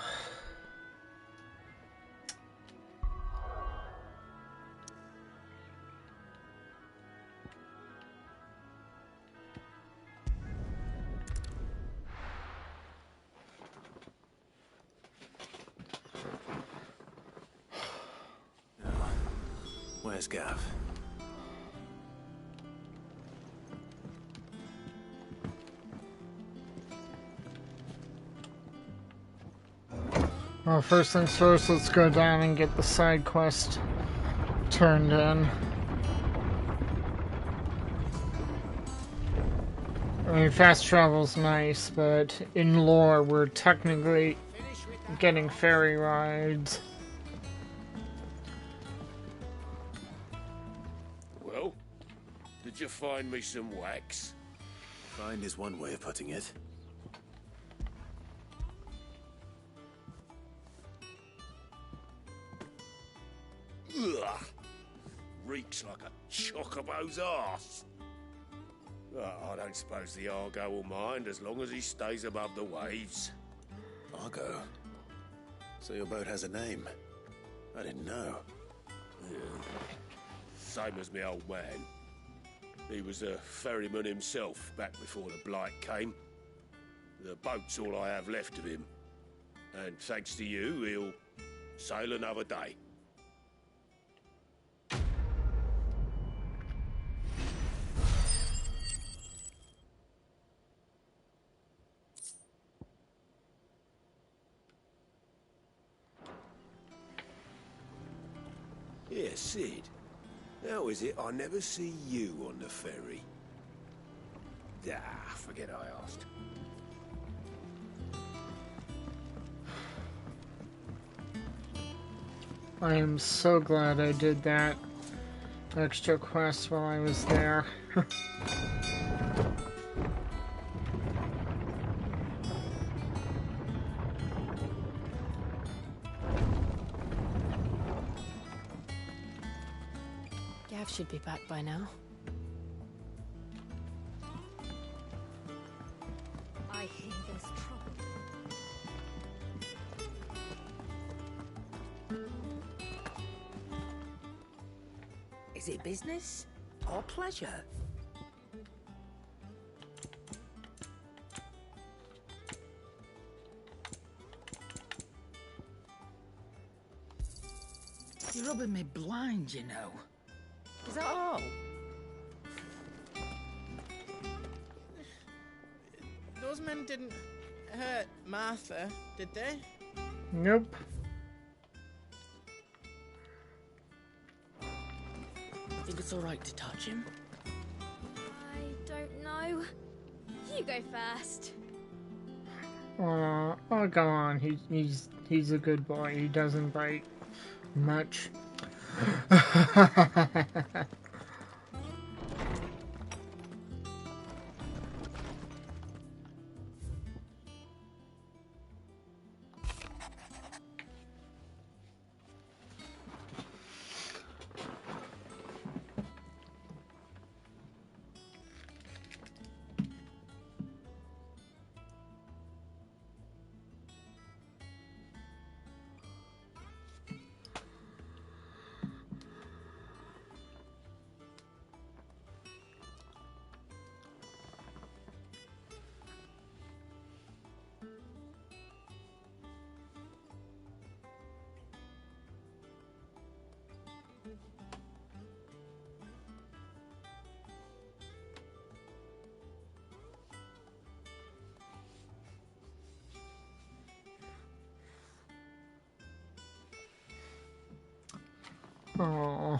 Where's Gav? Well, first things first, let's go down and get the side quest turned in. I mean, fast travel's nice, but in lore, we're technically getting ferry rides. Well, did you find me some wax? Find is one way of putting it. Ugh. Reeks like a chocobo's arse. I don't suppose the Argo will mind as long as he stays above the waves. Argo? So your boat has a name? I didn't know. Yeah. Same as me old man. He was a ferryman himself back before the Blight came. The boat's all I have left of him. And thanks to you, he'll sail another day. Yeah, Sid. How is it I never see you on the ferry? Ah, forget I asked. I am so glad I did that extra quest while I was there. Gav should be back by now. I hear there's trouble. Is it business or pleasure? You're rubbing me blind, you know. Is that all? Those men didn't hurt Martha, did they? Nope. Think it's all right to touch him? I don't know. You go first. Oh, come on. He's a good boy. He doesn't bite much. Oh.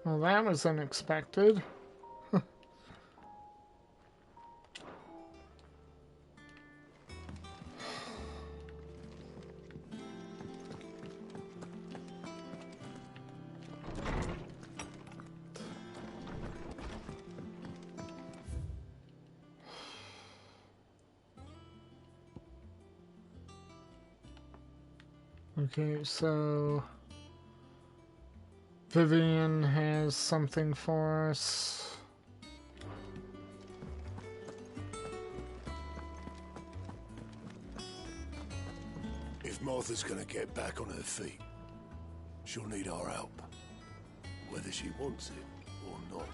Well, that was unexpected. Okay, so Vivian has something for us. If Martha's gonna get back on her feet, she'll need our help. Whether she wants it or not.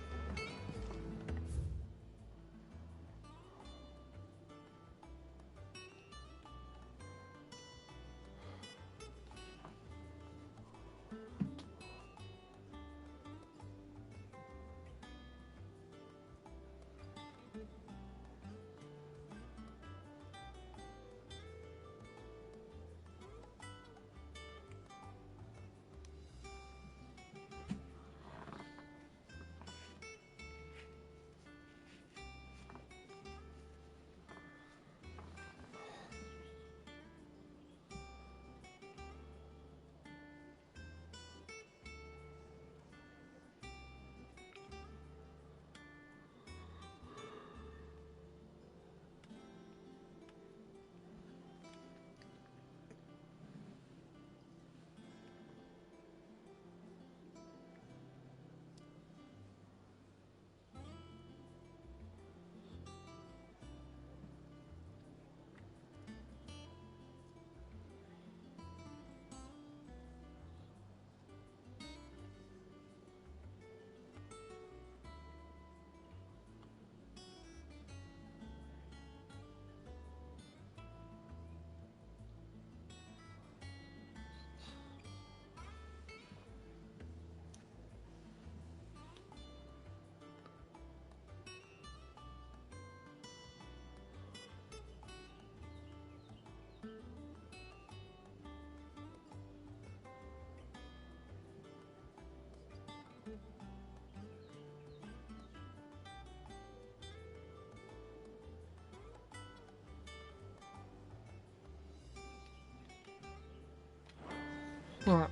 What?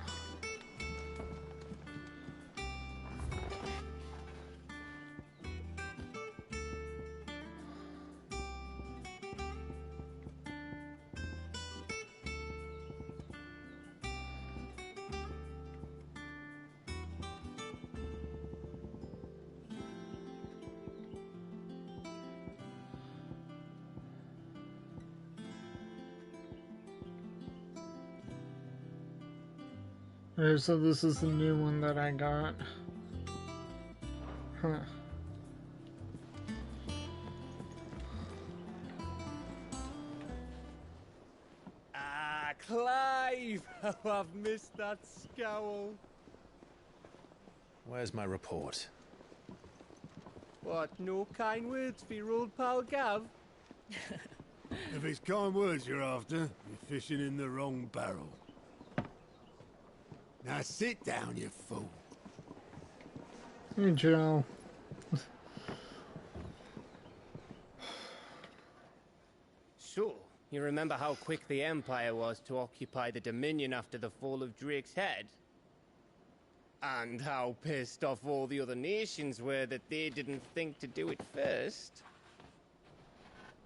Okay, so this is the new one that I got. Huh. Ah, Clive! How I've missed that scowl. Where's my report? What, no kind words for your old pal Gav? If it's kind words you're after, you're fishing in the wrong barrel. Now sit down, you fool. Hey, Joe. So, you remember how quick the Empire was to occupy the Dominion after the fall of Drake's Head? And how pissed off all the other nations were that they didn't think to do it first?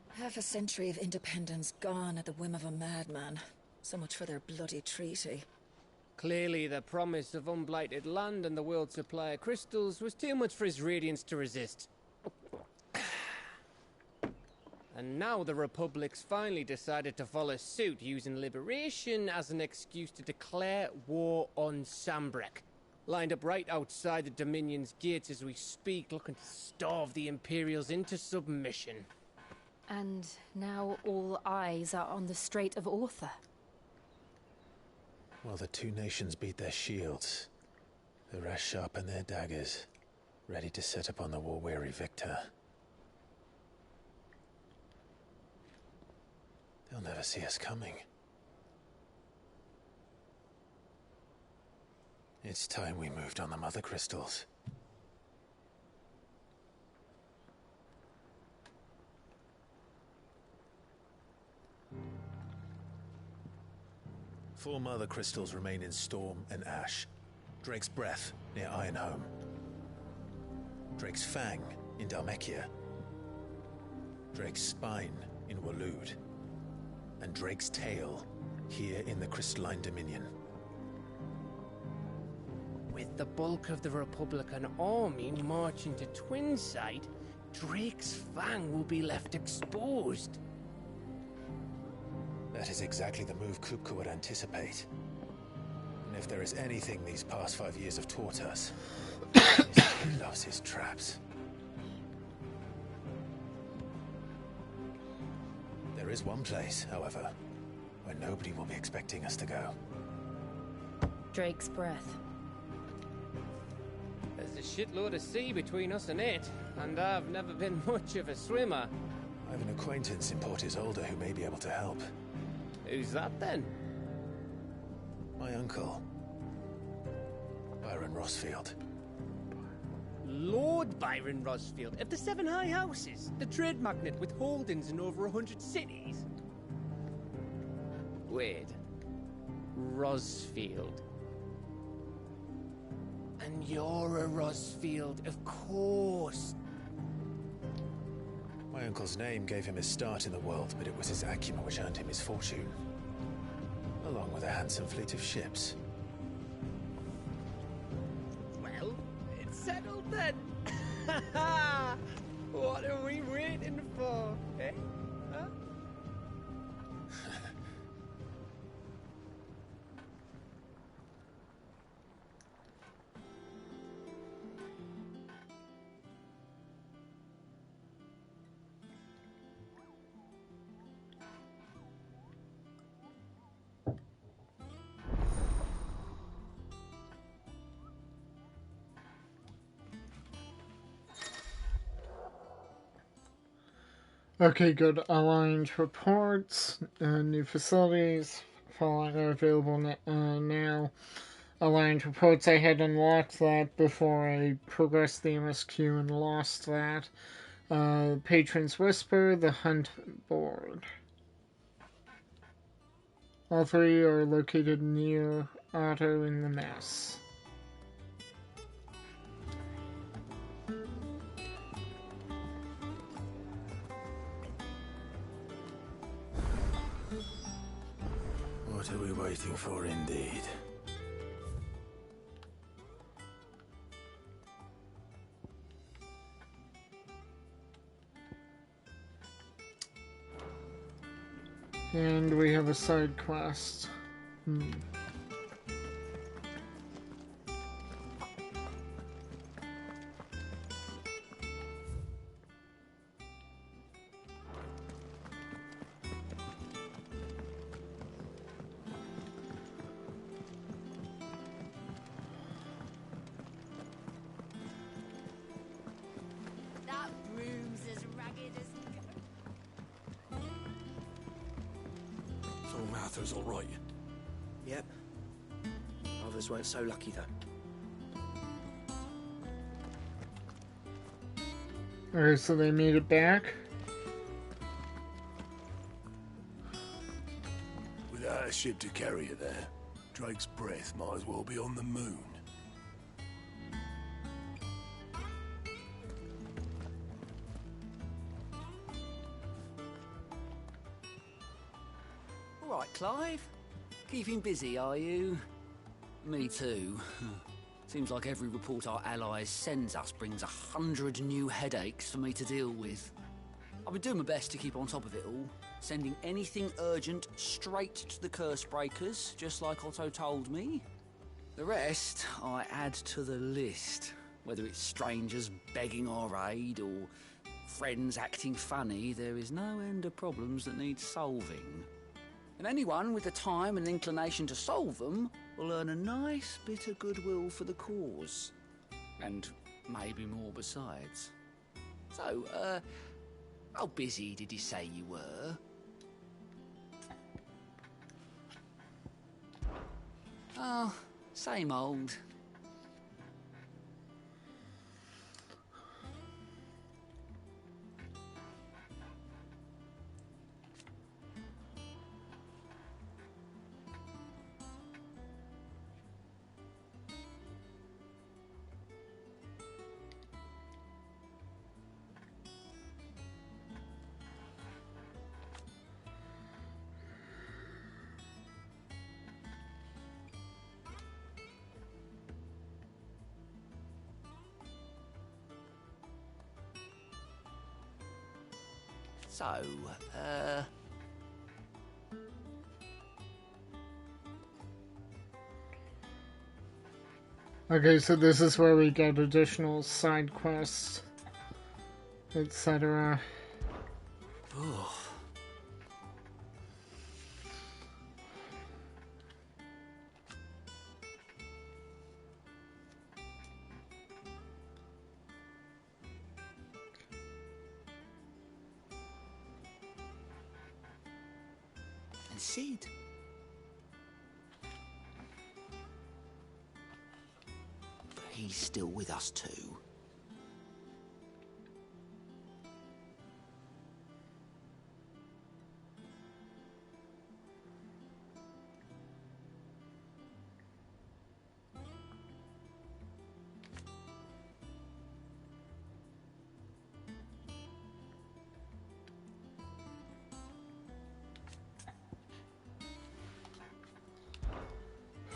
Half a century of independence gone at the whim of a madman. So much for their bloody treaty. Clearly, the promise of unblighted land and the world's supply of crystals was too much for his radiance to resist. And now the Republic's finally decided to follow suit, using liberation as an excuse to declare war on Sambrek. Lined up right outside the Dominion's gates as we speak, looking to starve the Imperials into submission. And now all eyes are on the Strait of Author. While the two nations beat their shields, the rest sharpen their daggers, ready to set upon the war-weary victor. They'll never see us coming. It's time we moved on the Mother Crystals. Four Mother Crystals remain in Storm and Ash. Drake's Breath near Ironhome. Drake's Fang in Dhalmekia. Drake's Spine in Waloed. And Drake's Tail here in the Crystalline Dominion. With the bulk of the Republican army marching to Twinside, Drake's Fang will be left exposed. That is exactly the move Kupka would anticipate. And if there is anything these past 5 years have taught us, it's that he loves his traps. There is one place, however, where nobody will be expecting us to go. Drake's Breath. There's a shitload of sea between us and it, and I've never been much of a swimmer. I have an acquaintance in Port Isolde who may be able to help. Who's that then? My uncle, Byron Rosfield. Lord Byron Rosfield of the Seven High Houses, the trade magnate with holdings in over 100 cities. Wait, Rosfield. And you're a Rosfield, of course. My uncle's name gave him his start in the world, but it was his acumen which earned him his fortune, along with a handsome fleet of ships. Well, it's settled then. What are we waiting for, eh? Huh? Okay, good. Aligned reports, new facilities, following are available now. Aligned reports, I had unlocked that before I progressed the MSQ and lost that. Patron's Whisper, the Hunt Board. All three are located near Otto in the Mess. What are we waiting for, indeed? And we have a side quest. That room's as ragged as... So Mather's all right. Yep. Others weren't so lucky, though. Alright, so they made it back. Without a ship to carry it there, Drake's Breath might as well be on the moon. All right, Clive. Keeping busy, are you? Me too. Seems like every report our allies sends us brings 100 new headaches for me to deal with. I've been doing my best to keep on top of it all, sending anything urgent straight to the curse breakers, just like Otto told me. The rest I add to the list, whether it's strangers begging our aid or friends acting funny. There is no end of problems that need solving. And anyone with the time and inclination to solve them will earn a nice bit of goodwill for the cause. And maybe more besides. So, how busy did you say you were? Oh, same old. So, Okay, so this is where we get additional side quests, etc. And Sid. He's still with us too.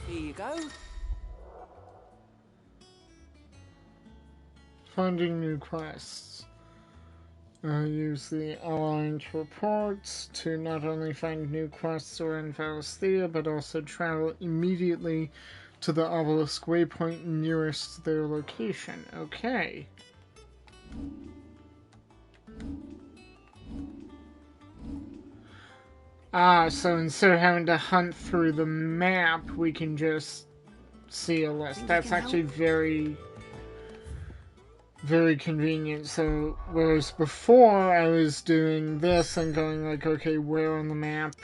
Here you go. Finding new quests. Use the Alliance reports to not only find new quests around Valisthea, but also travel immediately to the obelisk waypoint nearest their location. Okay. So instead of having to hunt through the map, we can just see a list. That's actually very convenient. So, whereas before I was doing this and going like, okay, where on the map?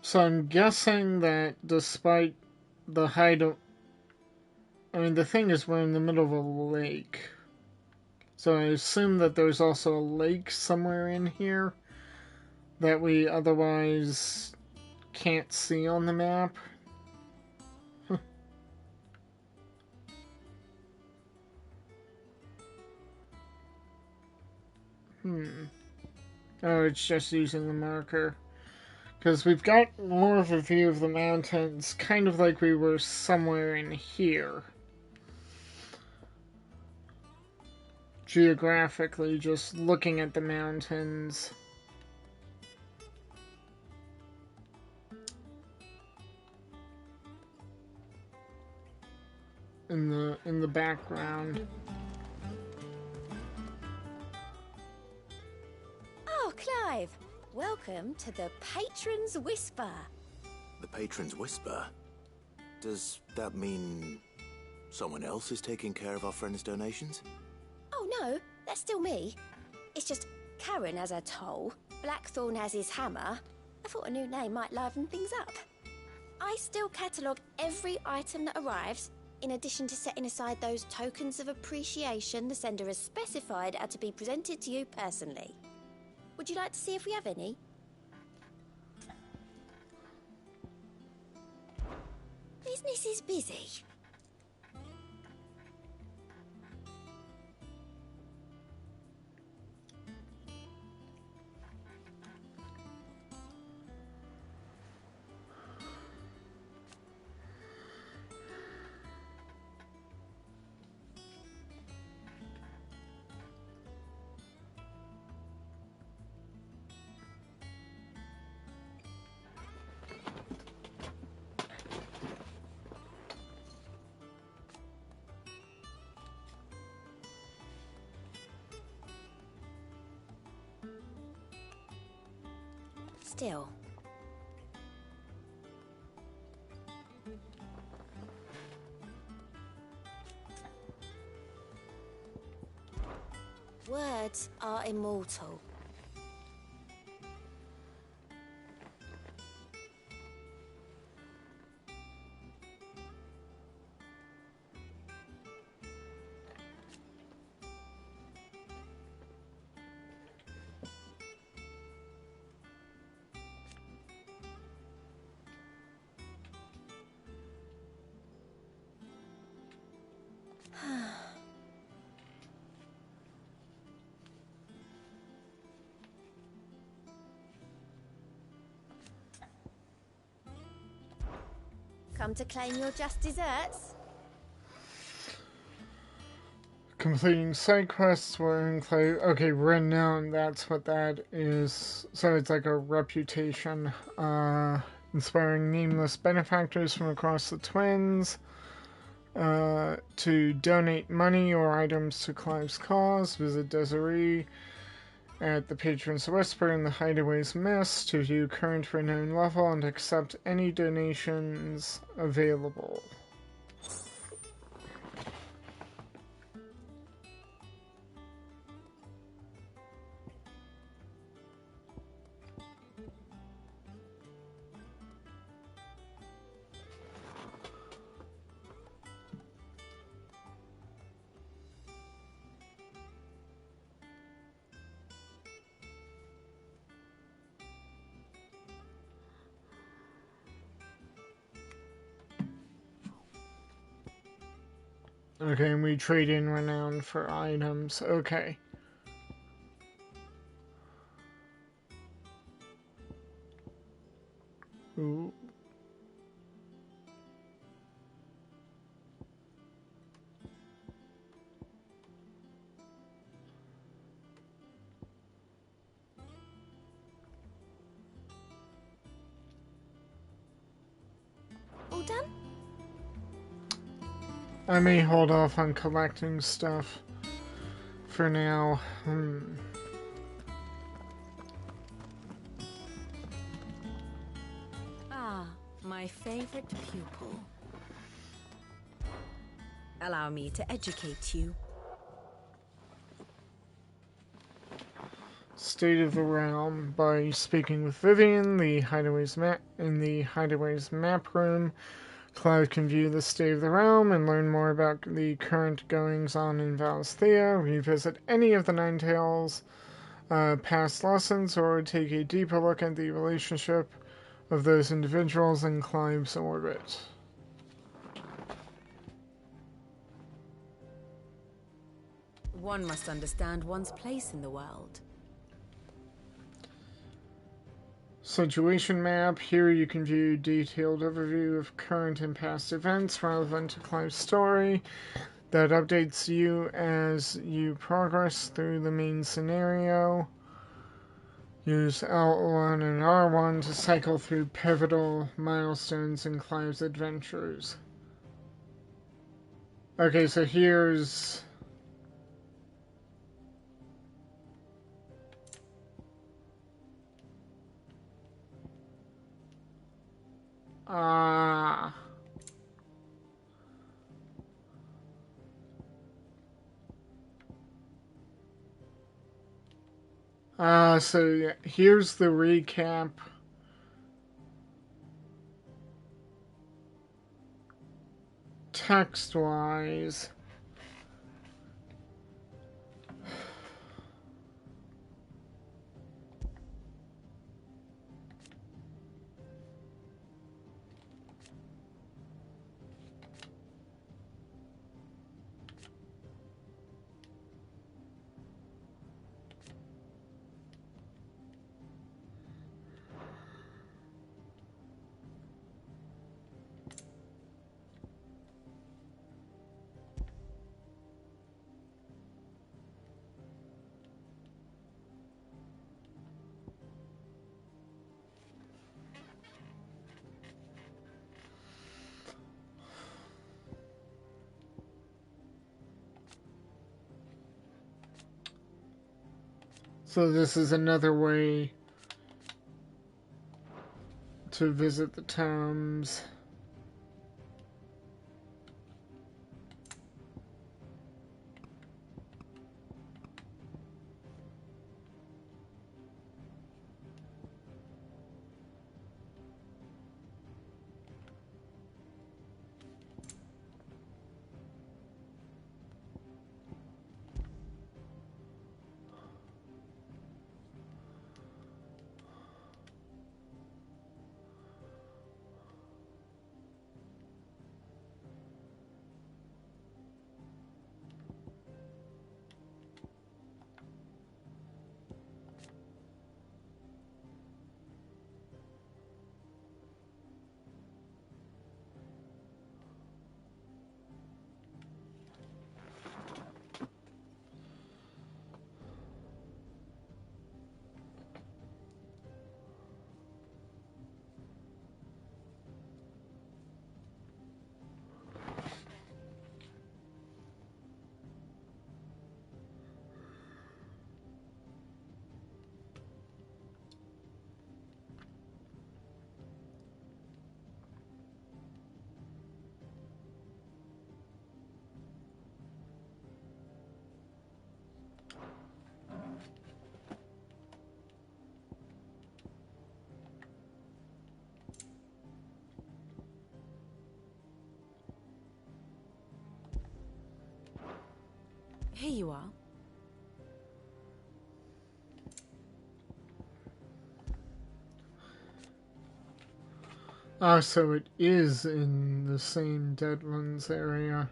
So I'm guessing that despite the hideout, I mean, the thing is we're in the middle of a lake. So I assume that there's also a lake somewhere in here that we otherwise can't see on the map. Oh, it's just using the marker. Because we've got more of a view of the mountains, kind of like we were somewhere in here. Geographically, just looking at the mountains. In the background. Oh, Clive! Welcome to the Patron's Whisper. The Patron's Whisper? Does that mean someone else is taking care of our friend's donations? Oh no, that's still me. It's just Karen has her toll, Blackthorn has his hammer. I thought a new name might liven things up. I still catalogue every item that arrives, in addition to setting aside those tokens of appreciation the sender has specified are to be presented to you personally. Would you like to see if we have any? Business is busy. still. Words are immortal. Come to claim your just desserts? Completing side quests will include... Okay, renown, that's what that is. So it's like a reputation. Inspiring nameless benefactors from across the Twins to donate money or items to Clive's cause. Visit Desiree at the Patron's Whisper in the Hideaway's Mess to view current renown level and accept any donations available. Okay, and we trade in renown for items. Okay. Ooh. All done? I may hold off on collecting stuff for now. Ah, my favorite pupil. Allow me to educate you. State of the Realm by speaking with Vivian, the Hideaway's in the Hideaway's map room. Clive can view the state of the realm and learn more about the current goings-on in Valsthea, revisit any of the Nine Tales' past lessons, or take a deeper look at the relationship of those individuals in Clive's orbit. One must understand one's place in the world. Situation map. Here you can view detailed overview of current and past events relevant to Clive's story that updates you as you progress through the main scenario. Use L1 and R1 to cycle through pivotal milestones in Clive's adventures. Okay, so here's... So yeah, here's the recap. Text-wise. So this is another way to visit the tombs. Here you are. Ah, so it is in the same Deadlands area.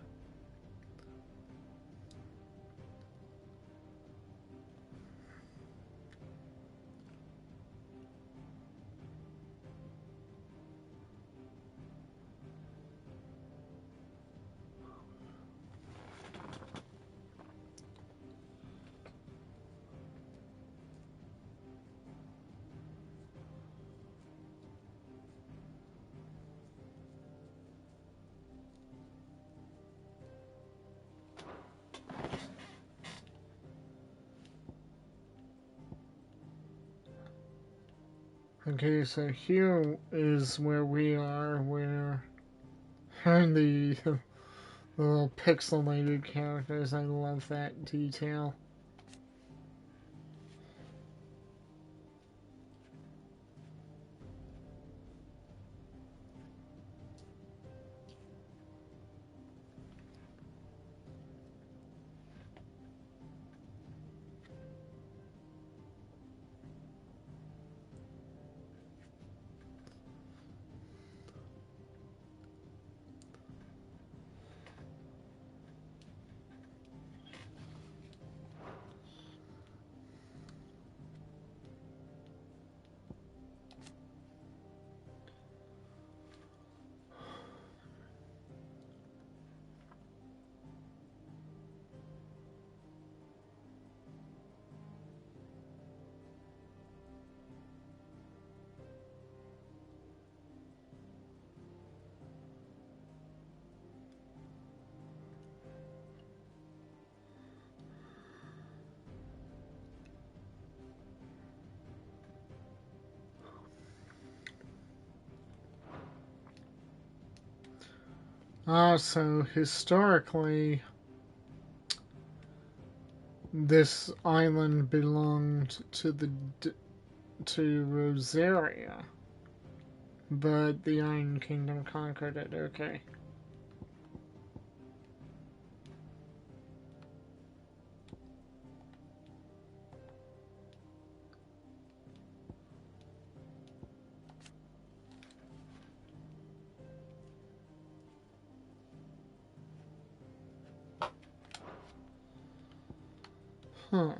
Okay, so here is where we are, where the little pixelated characters. I love that detail. So historically, this island belonged to to Rosaria, but the Iron Kingdom conquered it. Okay. Huh.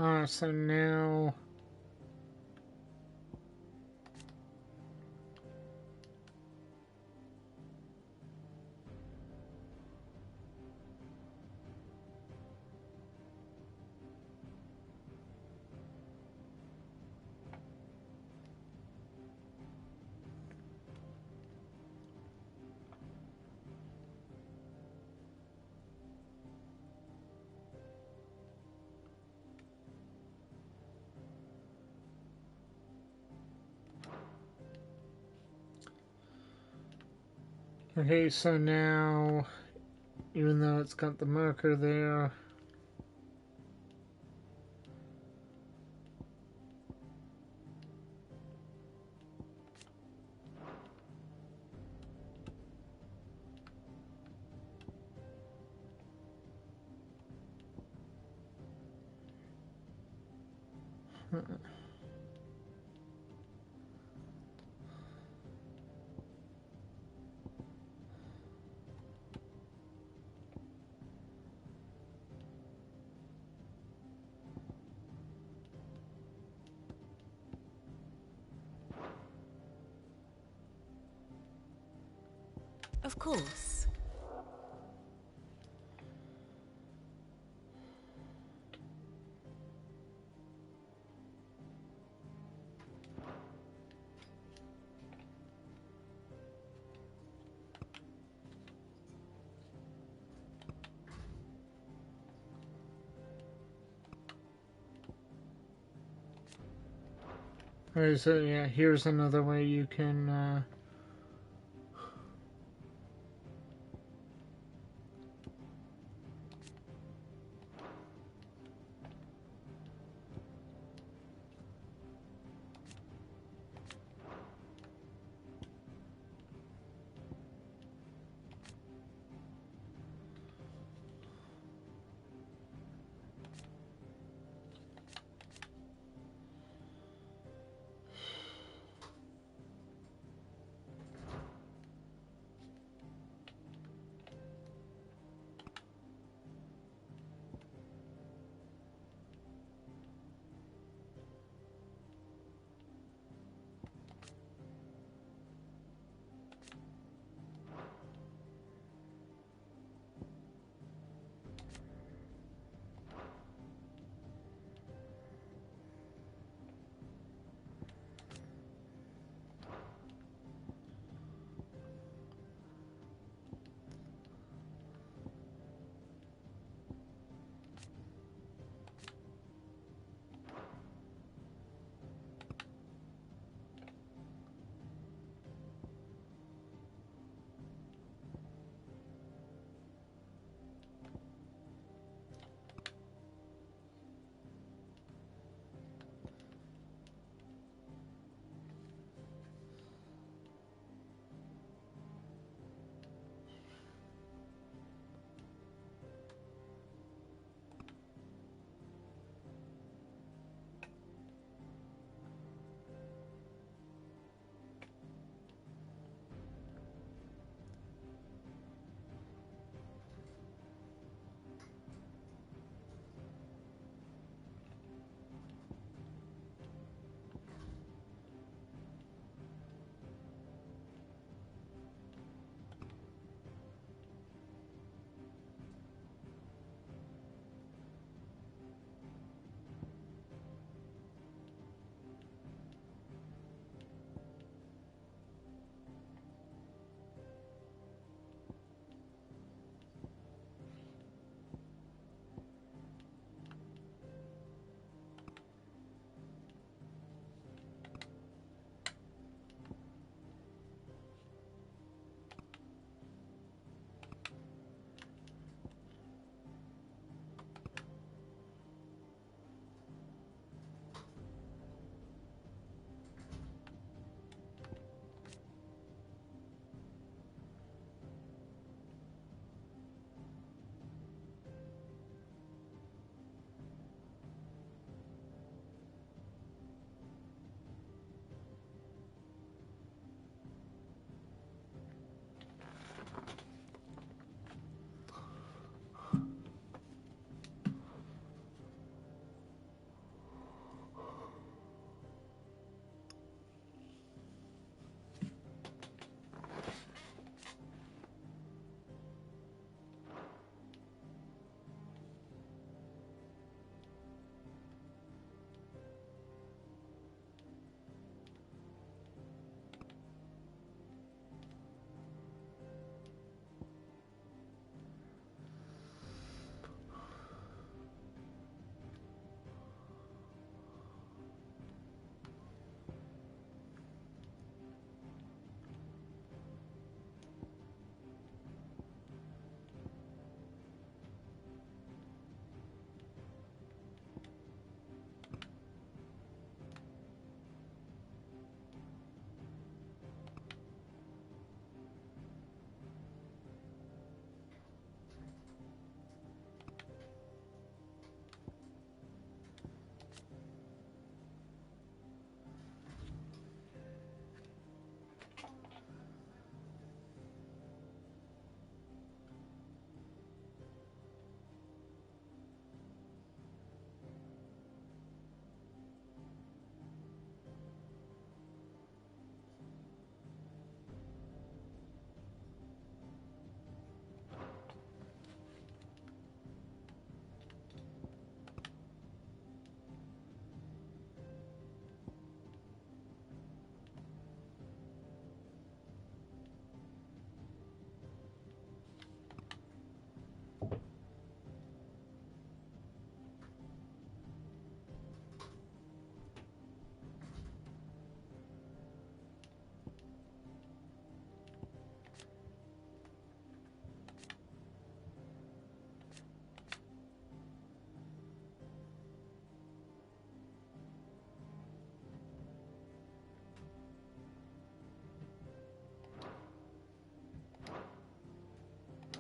So now... Okay, so now, even though it's got the marker there, Of course. alright, so yeah, here's another way you can,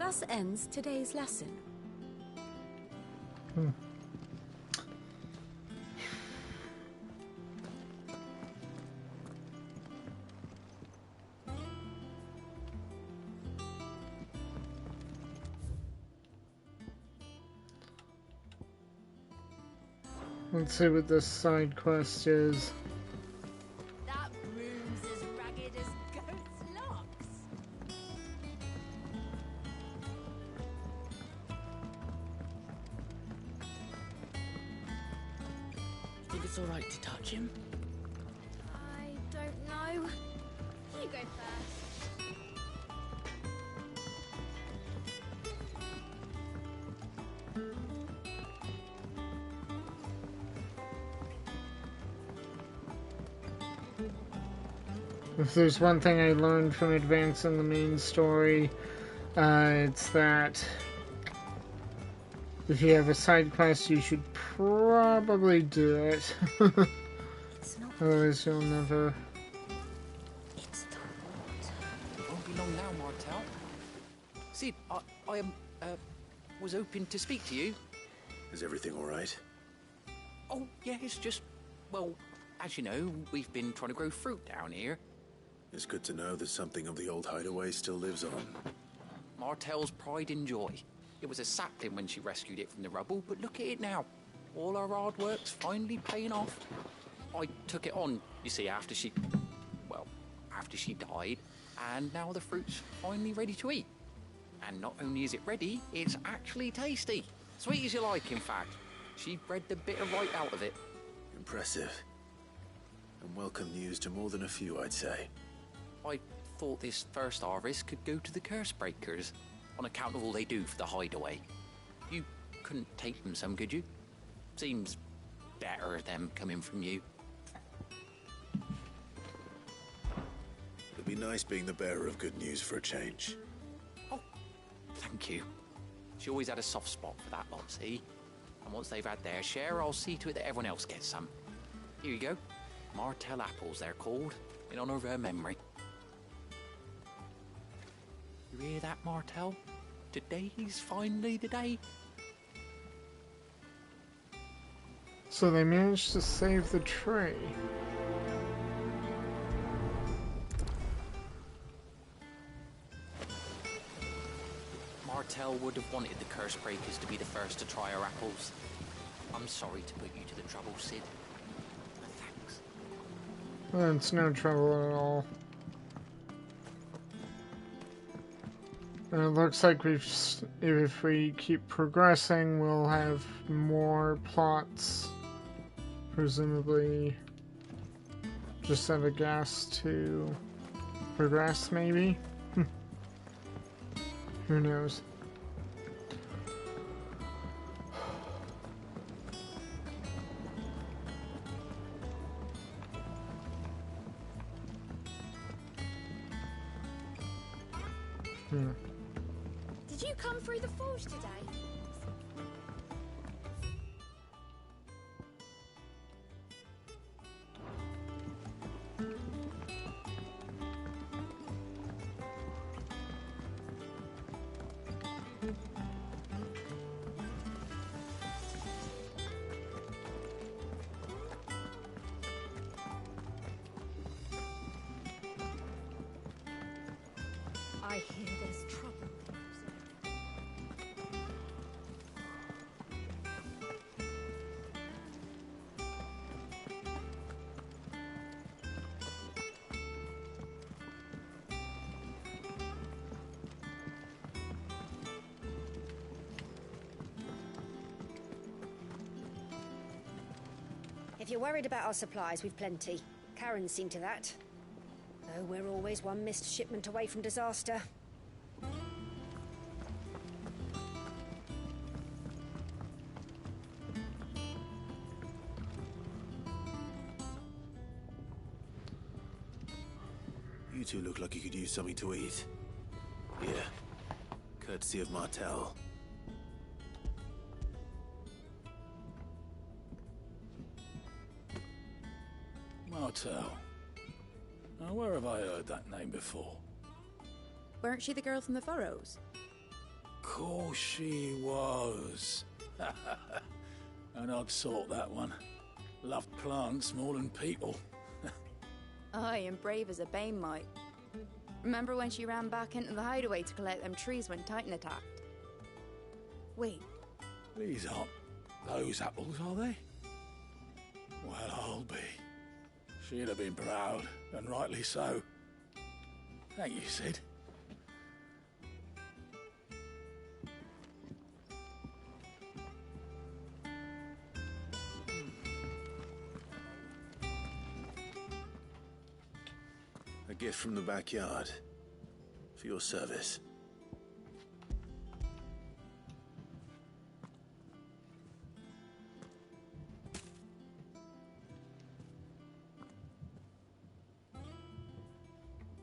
Thus ends today's lesson. Let's see what this side quest is. That room's as ragged as goat's locks. Think it's all right to touch him? I don't know. You go first. If there's one thing I learned from advancing the main story, it's that if you have a side quest, you should probably do it. Otherwise, you'll never. It won't be long now, Martel. Sid, I was hoping to speak to you. Is everything all right? Oh, yeah, it's just, well, as you know, we've been trying to grow fruit down here. It's good to know that something of the old hideaway still lives on. Martel's pride and joy. It was a sapling when she rescued it from the rubble, but look at it now. All our hard work's finally paying off. I took it on, you see, after she died, and now the fruit's finally ready to eat. And not only is it ready, it's actually tasty. Sweet as you like, in fact. She bred the bitter right out of it. Impressive. And welcome news to more than a few, I'd say. I thought this first harvest could go to the curse breakers, on account of all they do for the hideaway. You couldn't take them some, could you? Seems better them coming from you. It'd be nice being the bearer of good news for a change. Oh, thank you. She always had a soft spot for that lot, see? And once they've had their share, I'll see to it that everyone else gets some. Here you go. Martel apples, they're called, in honor of her memory. You hear that, Martel? Today's finally the day. So they managed to save the tree. Martel would have wanted the curse breakers to be the first to try her apples. I'm sorry to put you to the trouble, Sid. But thanks. Well, it's no trouble at all. And it looks like if we keep progressing, we'll have more plots. Presumably, just have a gas to progress, maybe? Who knows? Did you come through the forge today? I hear there's trouble. If you're worried about our supplies, we've plenty. Karen's seen to that. Though we're always one missed shipment away from disaster. You two look like you could use something to eat. Here. Courtesy of Martel. Martel. Now, where have I heard that name before? Weren't she the girl from the Furrows? course she was. And I'd sort that one. Loved plants more than people. Aye, and brave as a bane mite. Remember when she ran back into the hideaway to collect them trees when Titan attacked? Wait. These aren't those apples, are they? Well, I'll be. She'd have been proud, and rightly so. Thank you, Sid. A gift from the backyard. For your service.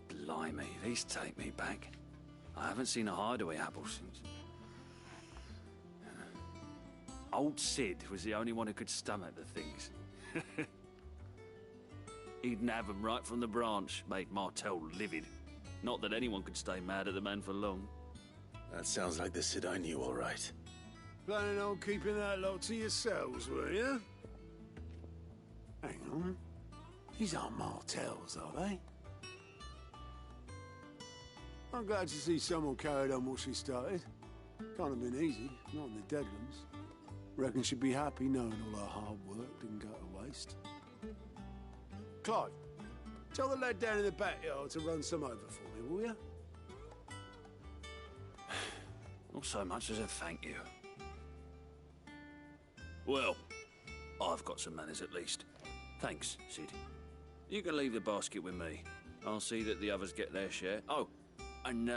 Blimey, these take me back. I haven't seen a hideaway apple since. Old Sid was the only one who could stomach the things. He'd nab 'em right from the branch, made Martell livid. Not that anyone could stay mad at the man for long. That sounds like the Sid I knew, all right. Planning on keeping that lot to yourselves, were you? Hang on. These aren't Martells, are they? I'm glad to see someone carried on what she started. Can't have been easy, not in the Deadlands. Reckon she'd be happy knowing all her hard work didn't go to waste. Clive, tell the lad down in the backyard to run some over for me, will you? Not so much as a thank you. Well, I've got some manners at least. Thanks, Sid. You can leave the basket with me. I'll see that the others get their share. Oh, and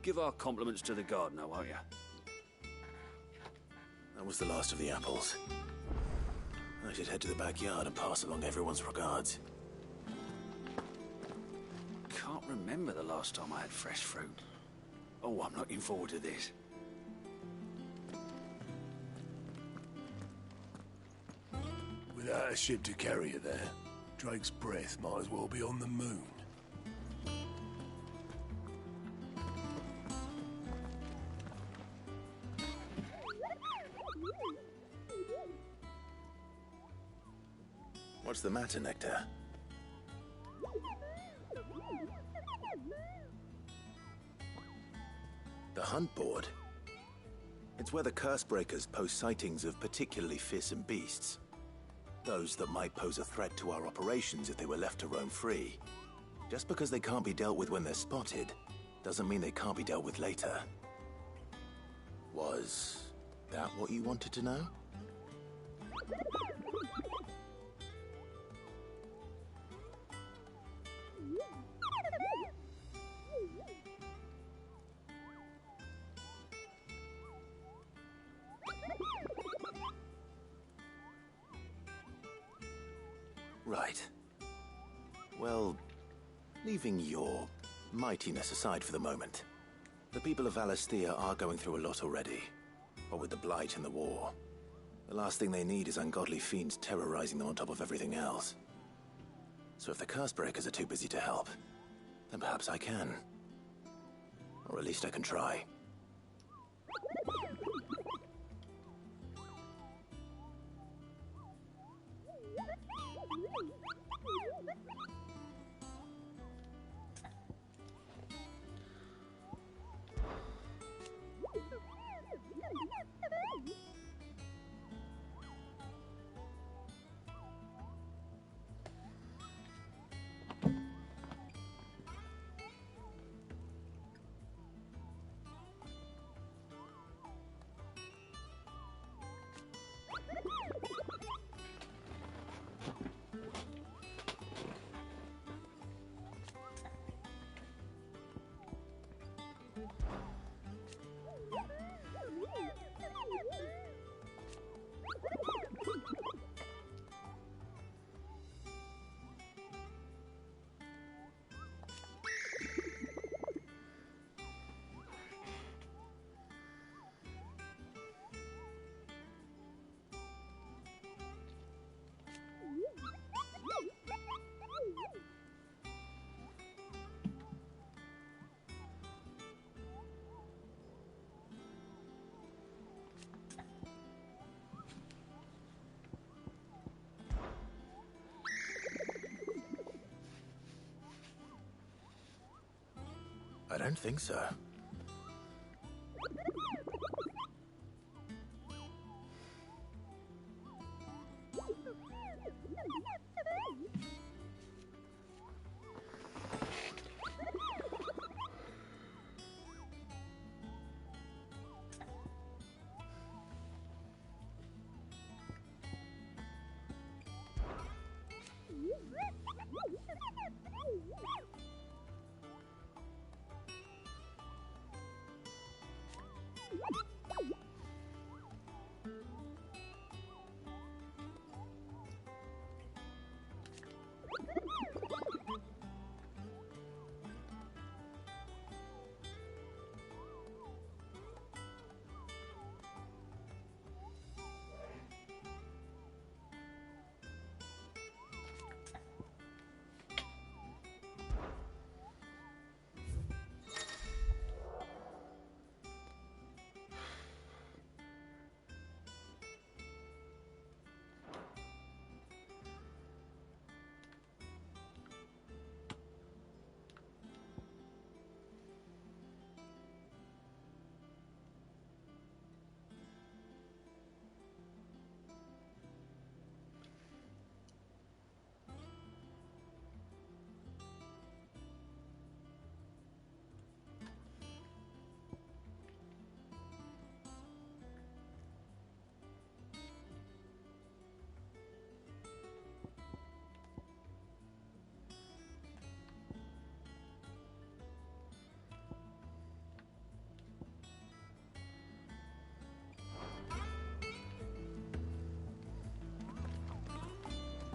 give our compliments to the gardener, won't you? That was the last of the apples. I should head to the backyard and pass along everyone's regards. Can't remember the last time I had fresh fruit. Oh, I'm looking forward to this. Without a ship to carry you there, Drake's breath might as well be on the moon. What's the matter, Nectar? The hunt board? It's where the Cursebreakers post sightings of particularly fearsome beasts. Those that might pose a threat to our operations if they were left to roam free. Just because they can't be dealt with when they're spotted, doesn't mean they can't be dealt with later. Was that what you wanted to know? Right. Well, leaving your mightiness aside for the moment, the people of Valisthea are going through a lot already. What with the Blight and the war, the last thing they need is ungodly fiends terrorizing them on top of everything else. So if the Cursebreakers are too busy to help, then perhaps I can. Or at least I can try. I don't think so.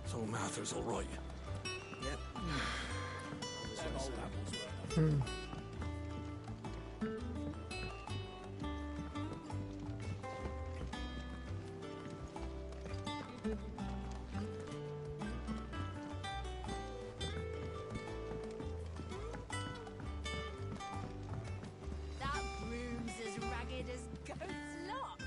So Martha's all right. Yep. Them old apples were Hmm. That broom's as ragged as goat's locks.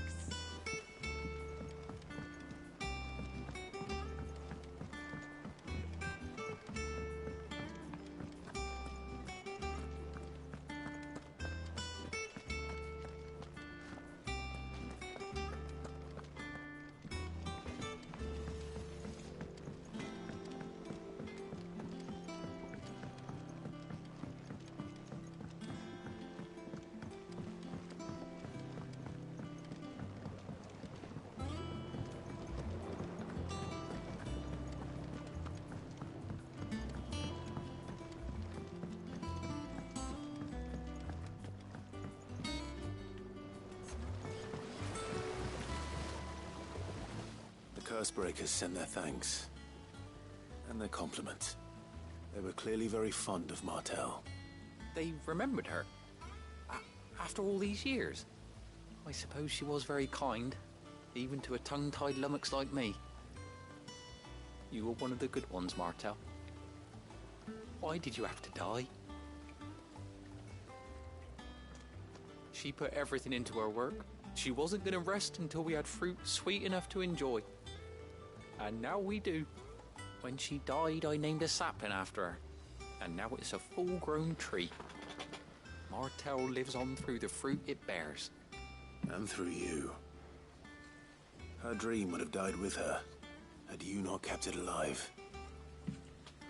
The Cursebreakers send their thanks. And their compliments. They were clearly very fond of Martel. They remembered her? After all these years? I suppose she was very kind, even to a tongue-tied lummox like me. You were one of the good ones, Martel. Why did you have to die? She put everything into her work. She wasn't going to rest until we had fruit sweet enough to enjoy. And now we do. When she died, I named a sapling after her. And now it's a full-grown tree. Martel lives on through the fruit it bears. And through you. Her dream would have died with her, had you not kept it alive.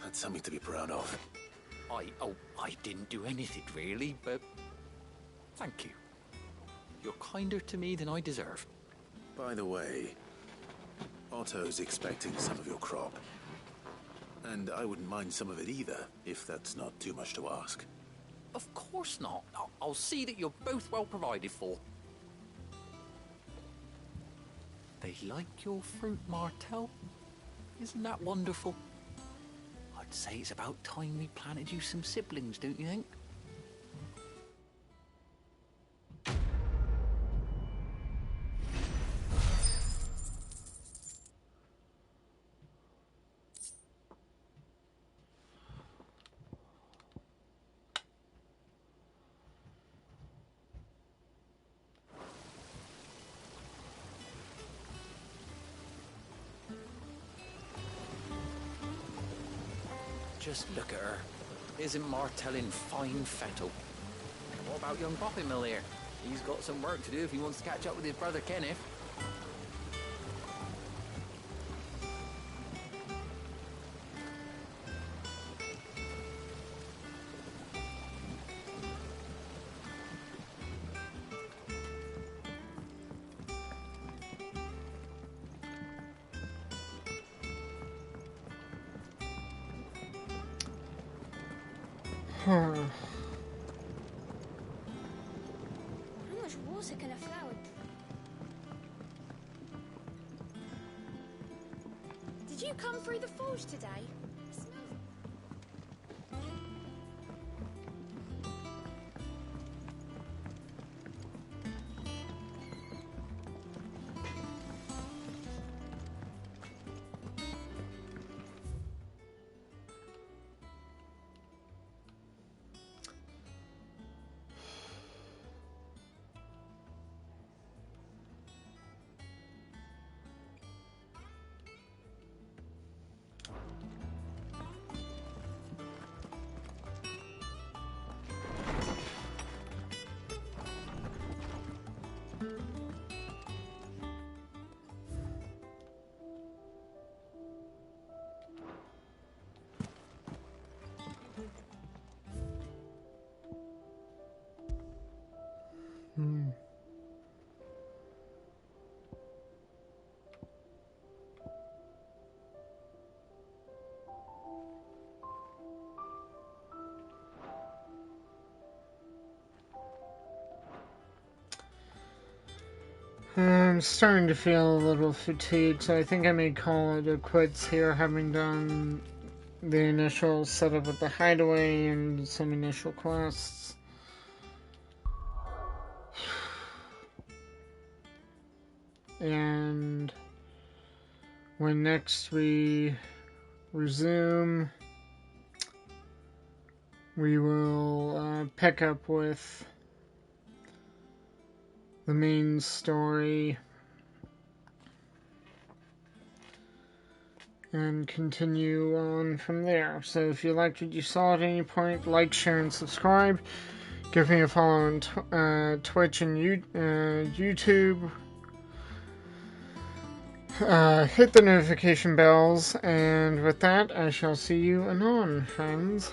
That's something to be proud of. I didn't do anything really, but thank you. You're kinder to me than I deserve. By the way, Otto's expecting some of your crop. And I wouldn't mind some of it either, if that's not too much to ask. Of course not. I'll see that you're both well provided for. They like your fruit, Martel. Isn't that wonderful? I'd say it's about time we planted you some siblings, don't you think? Just look at her. Isn't Martel in fine fettle? What about young Poppy Mill here? He's got some work to do if he wants to catch up with his brother Kenneth. Huh. How much water can a flower... Did you come through the forge today? It smells... I'm starting to feel a little fatigued, so I think I may call it a quits here, having done the initial setup at the hideaway and some initial quests. And when next we resume, we will pick up with the main story and continue on from there. So if you liked what you saw at any point, like, share, and subscribe. Give me a follow on Twitch and YouTube. Hit the notification bells, and with that, I shall see you anon, friends.